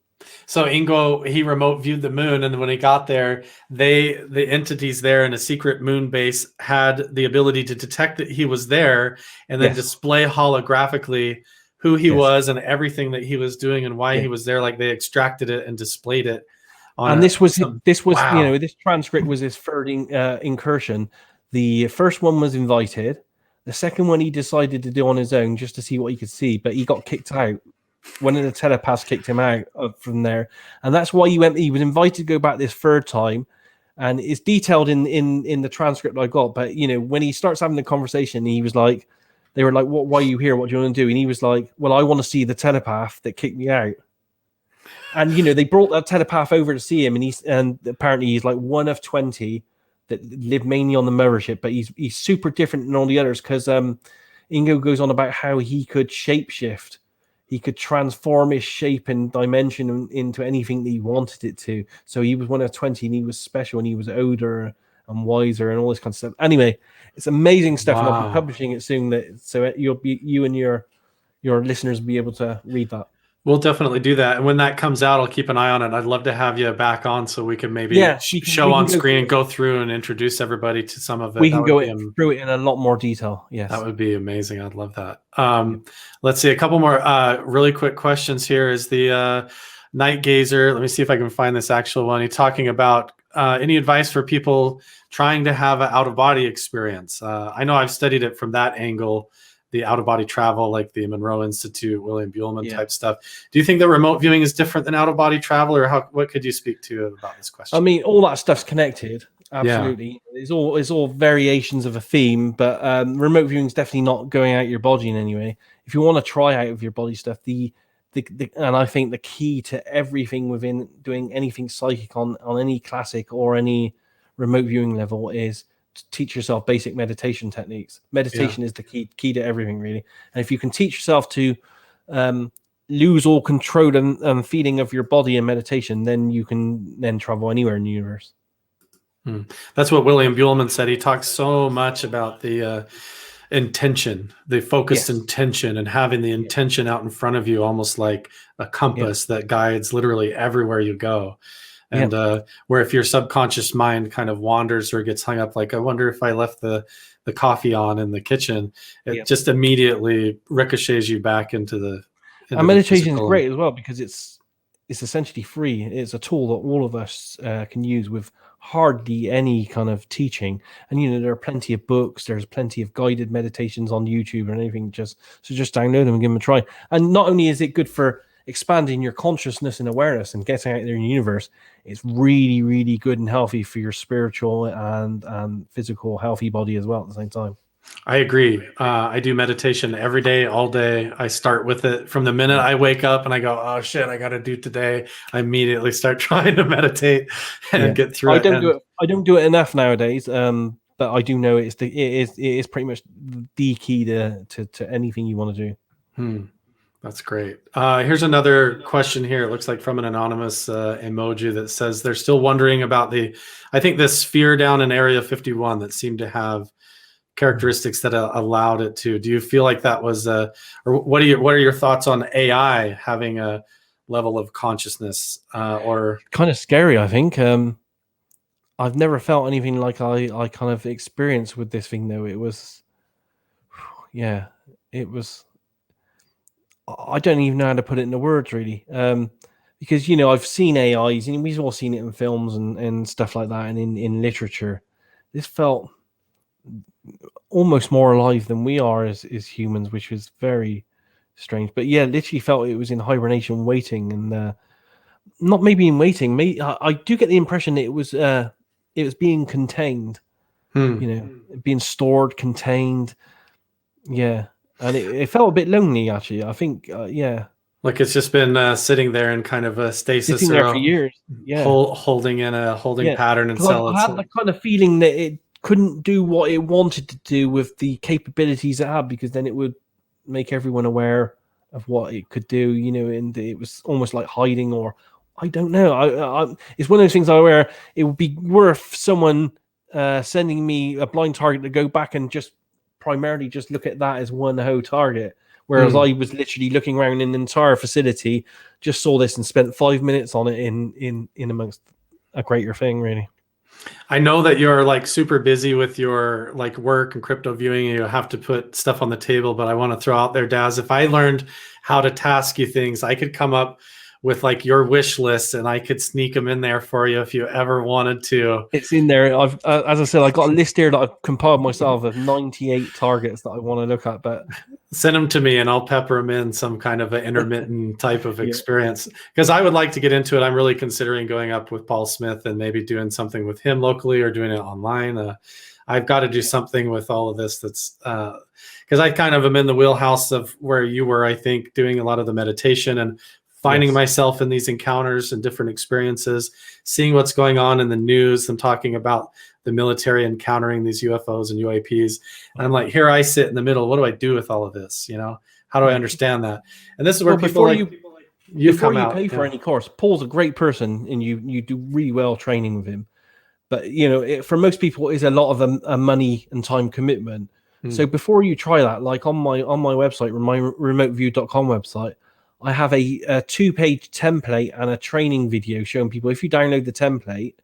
So Ingo, he remote viewed the moon, and when he got there, the entities there in a secret moon base had the ability to detect that he was there and then display holographically who he Yes. was and everything that he was doing and why he was there. Like they extracted it and displayed it. And this was wow. this transcript was his third incursion. The first one was invited. The second one he decided to do on his own just to see what he could see, but he got kicked out. One of the telepaths kicked him out from there, and that's why he went. He was invited to go back this third time, and it's detailed in the transcript I got. But when he starts having the conversation, he was like, they were like, "What? Why are you here? What do you want to do?" And he was like, "Well, I want to see the telepath that kicked me out." And they brought that telepath over to see him, and apparently he's like one of 20 that live mainly on the mothership, but he's super different than all the others because Ingo goes on about how he could shapeshift. He could transform his shape and dimension into anything that he wanted it to. So he was one of 20 and he was special and he was older and wiser and all this kind of stuff. Anyway, it's amazing stuff. Wow. And I'll be publishing it soon so you and your listeners will be able to read that. We'll definitely do that. And when that comes out, I'll keep an eye on it. I'd love to have you back on so we can maybe show on screen and go through and introduce everybody to some of it. We can go through it in a lot more detail. Yes. That would be amazing. I'd love that. Let's see. A couple more really quick questions here. Is the Night Gazer. Let me see if I can find this actual one. He's talking about any advice for people trying to have an out-of-body experience. I know I've studied it from that angle, the out-of-body travel, like the Monroe Institute, William Buhlman type stuff. Do you think that remote viewing is different than out-of-body travel, or what could you speak to about this question? I mean, all that stuff's connected. Absolutely. Yeah. It's all variations of a theme, but remote viewing is definitely not going out your body in any way. If you want to try out of your body stuff, and I think the key to everything within doing anything psychic on any classic or any remote viewing level is to teach yourself basic meditation techniques. Meditation is the key to everything, really. And if you can teach yourself to lose all control and feeling of your body in meditation, then you can then travel anywhere in the universe. That's what William Buhlman said. He talks so much about the intention, the focused intention, and having the intention out in front of you, almost like a compass that guides literally everywhere you go. And where if your subconscious mind kind of wanders or gets hung up, like, I wonder if I left the coffee on in the kitchen, it just immediately ricochets you back into the. And meditation is great as well because it's essentially free. It's a tool that all of us can use with hardly any kind of teaching. And there are plenty of books. There's plenty of guided meditations on YouTube or anything. Just download them and give them a try. And not only is it good for expanding your consciousness and awareness and getting out there in the universe, it's really, really good and healthy for your spiritual and physical healthy body as well at the same time. I agree. I do meditation every day, all day. I start with it from the minute I wake up and I go, oh shit, I got to do today. I immediately start trying to meditate and get through it. I don't do it enough nowadays. But I do know it is pretty much the key to anything you want to do. That's great. Here's another question here. It looks like from an anonymous emoji that says they're still wondering about the sphere down in Area 51 that seemed to have characteristics that allowed it to. Do you feel like that was or what are your thoughts on AI having a level of consciousness or kind of scary? I think I've never felt anything like I kind of experienced with this thing though. It was I don't even know how to put it into words really, because I've seen AIs and we've all seen it in films and stuff like that and in literature. This felt almost more alive than we are as humans, which was very strange. But literally felt it was in hibernation, waiting, and not maybe in waiting. I do get the impression that it was being contained, being stored, contained. Yeah, and it felt a bit lonely actually. I think, like it's just been sitting there in kind of a stasis sitting there for years. Holding in a pattern and cell. I had the kind of feeling that it couldn't do what it wanted to do with the capabilities it had, because then it would make everyone aware of what it could do, and it was almost like hiding, or I don't know. It's one of those things where it would be worth someone sending me a blind target to go back and just primarily just look at that as one whole target. Whereas I was literally looking around an entire facility, just saw this and spent 5 minutes on it in amongst a greater thing, really. I know that you're like super busy with your like work and crypto viewing, and you have to put stuff on the table, but I want to throw out there, Daz, if I learned how to task you things, I could come up with like your wish list and I could sneak them in there for you if you ever wanted to. It's in there. I've, as I said, I got a list here that I've compiled myself of 98 targets that I want to look at. But send them to me and I'll pepper them in some kind of an intermittent type of experience, because I would like to get into it. I'm really considering going up with Paul Smith and maybe doing something with him locally or doing it online. I've got to do something with all of this. That's because I kind of am in the wheelhouse of where you were, I think, doing a lot of the meditation and finding myself in these encounters and different experiences, seeing what's going on in the news, them talking about the military encountering these UFOs and UAPs. And I'm like, here I sit in the middle. What do I do with all of this? You know, how do I understand that? And this is where before you pay for any any course, Paul's a great person and you do really well training with him. But, you know, for most people, it's a lot of a money and time commitment. So before you try that, like on my website, my remoteview.com website, I have a 2-page template and a training video showing people, if you download the template,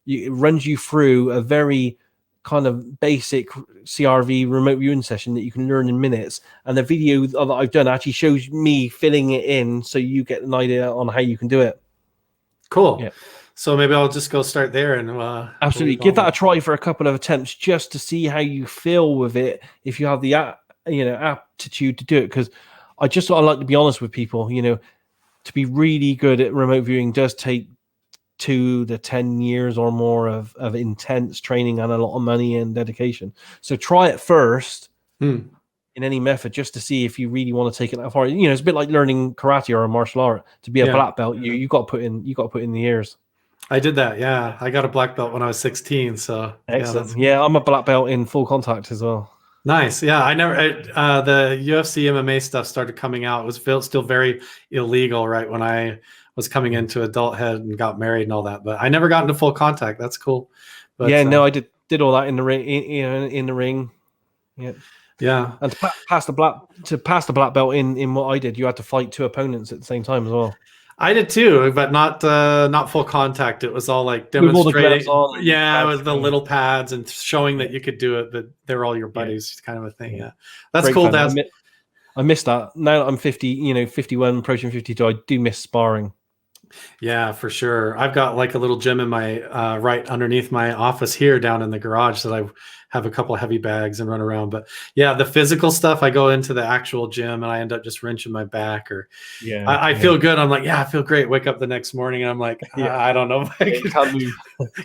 it runs you through a very kind of basic CRV remote viewing session that you can learn in minutes. And the video that I've done actually shows me filling it in so you get an idea on how you can do it. Cool. Yeah. So maybe I'll just go start there and absolutely give that a try for a couple of attempts just to see how you feel with it. If you have the aptitude to do it, because I like to be honest with people, you know, to be really good at remote viewing does take 2 to 10 years or more of intense training and a lot of money and dedication. So try it first in any method just to see if you really want to take it that far. You know, it's a bit like learning karate or a martial art. To be a black belt, you got to put in the years. I did that. Yeah. I got a black belt when I was 16. So excellent. Yeah, I'm a black belt in full contact as well. Nice. Yeah, I never. The UFC MMA stuff started coming out. It was still very illegal, right, when I was coming into adulthood and got married and all that. But I never got into full contact. That's cool. But, no, I did all that in the ring. In the ring. Yeah. Yeah. And to pass the black belt in what I did, you had to fight 2 opponents at the same time as well. I did too, but not full contact. It was all like demonstrating. Yeah, with the little pads and showing that you could do it, but they're all your buddies, kind of a thing. Yeah, that's great, cool. Daz. I missed that. Now that I'm 50, 51, approaching 52, I do miss sparring. Yeah, for sure. I've got like a little gym in my right underneath my office here down in the garage that I have a couple of heavy bags and run around. But yeah, the physical stuff, I go into the actual gym and I end up just wrenching my back, or I feel good. I'm like, I feel great. Wake up the next morning and I'm like, I don't know if I can't move.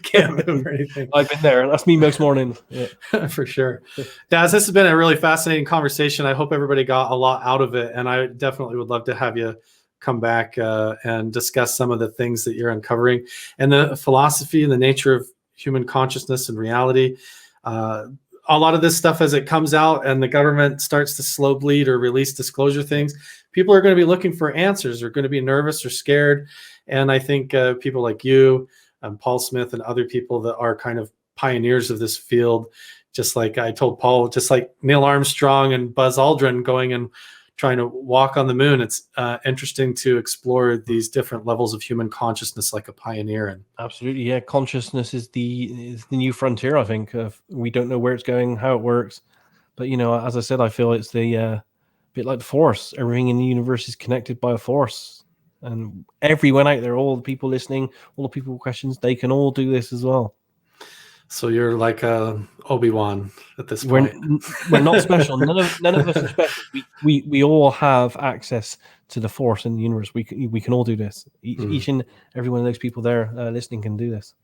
Can't move or anything. I've been there. That's me most mornings. Yeah. For sure. Daz, this has been a really fascinating conversation. I hope everybody got a lot out of it. And I definitely would love to have you come back and discuss some of the things that you're uncovering and the philosophy and the nature of human consciousness and reality. A lot of this stuff, as it comes out and the government starts to slow bleed or release disclosure things, people are going to be looking for answers. They're going to be nervous or scared. And I think people like you and Paul Smith and other people that are kind of pioneers of this field, just like I told Paul, just like Neil Armstrong and Buzz Aldrin going and trying to walk on the moon. It's interesting to explore these different levels of human consciousness like a pioneer. And absolutely, yeah, consciousness is the new frontier. I think we don't know where it's going, how it works, but as I said, I feel it's the bit like the Force. Everything in the universe is connected by a force, and everyone out there, all the people listening, all the people with questions, they can all do this as well. So you're like Obi-Wan at this point. We're not special. None of us are special. We all have access to the force in the universe. We can all do this. Each and every one of those people there listening can do this.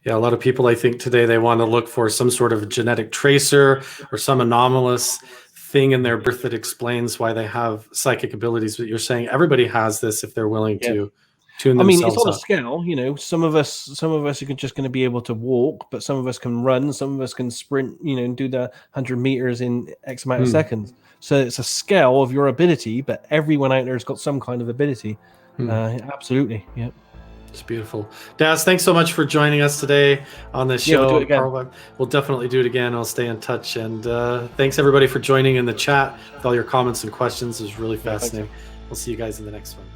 Yeah, a lot of people, I think today, they want to look for some sort of genetic tracer or some anomalous thing in their birth that explains why they have psychic abilities. But you're saying everybody has this if they're willing to tune themselves it's on up. A scale. Some of us are just going to be able to walk, but some of us can run, some of us can sprint, and do the 100 meters in X amount of seconds. So it's a scale of your ability, but everyone out there has got some kind of ability. Absolutely. Yeah. It's beautiful. Daz, thanks so much for joining us today on this show. We'll do it again. We'll definitely do it again. I'll stay in touch. And thanks everybody for joining in the chat with all your comments and questions. It was really fascinating. We'll see you guys in the next one.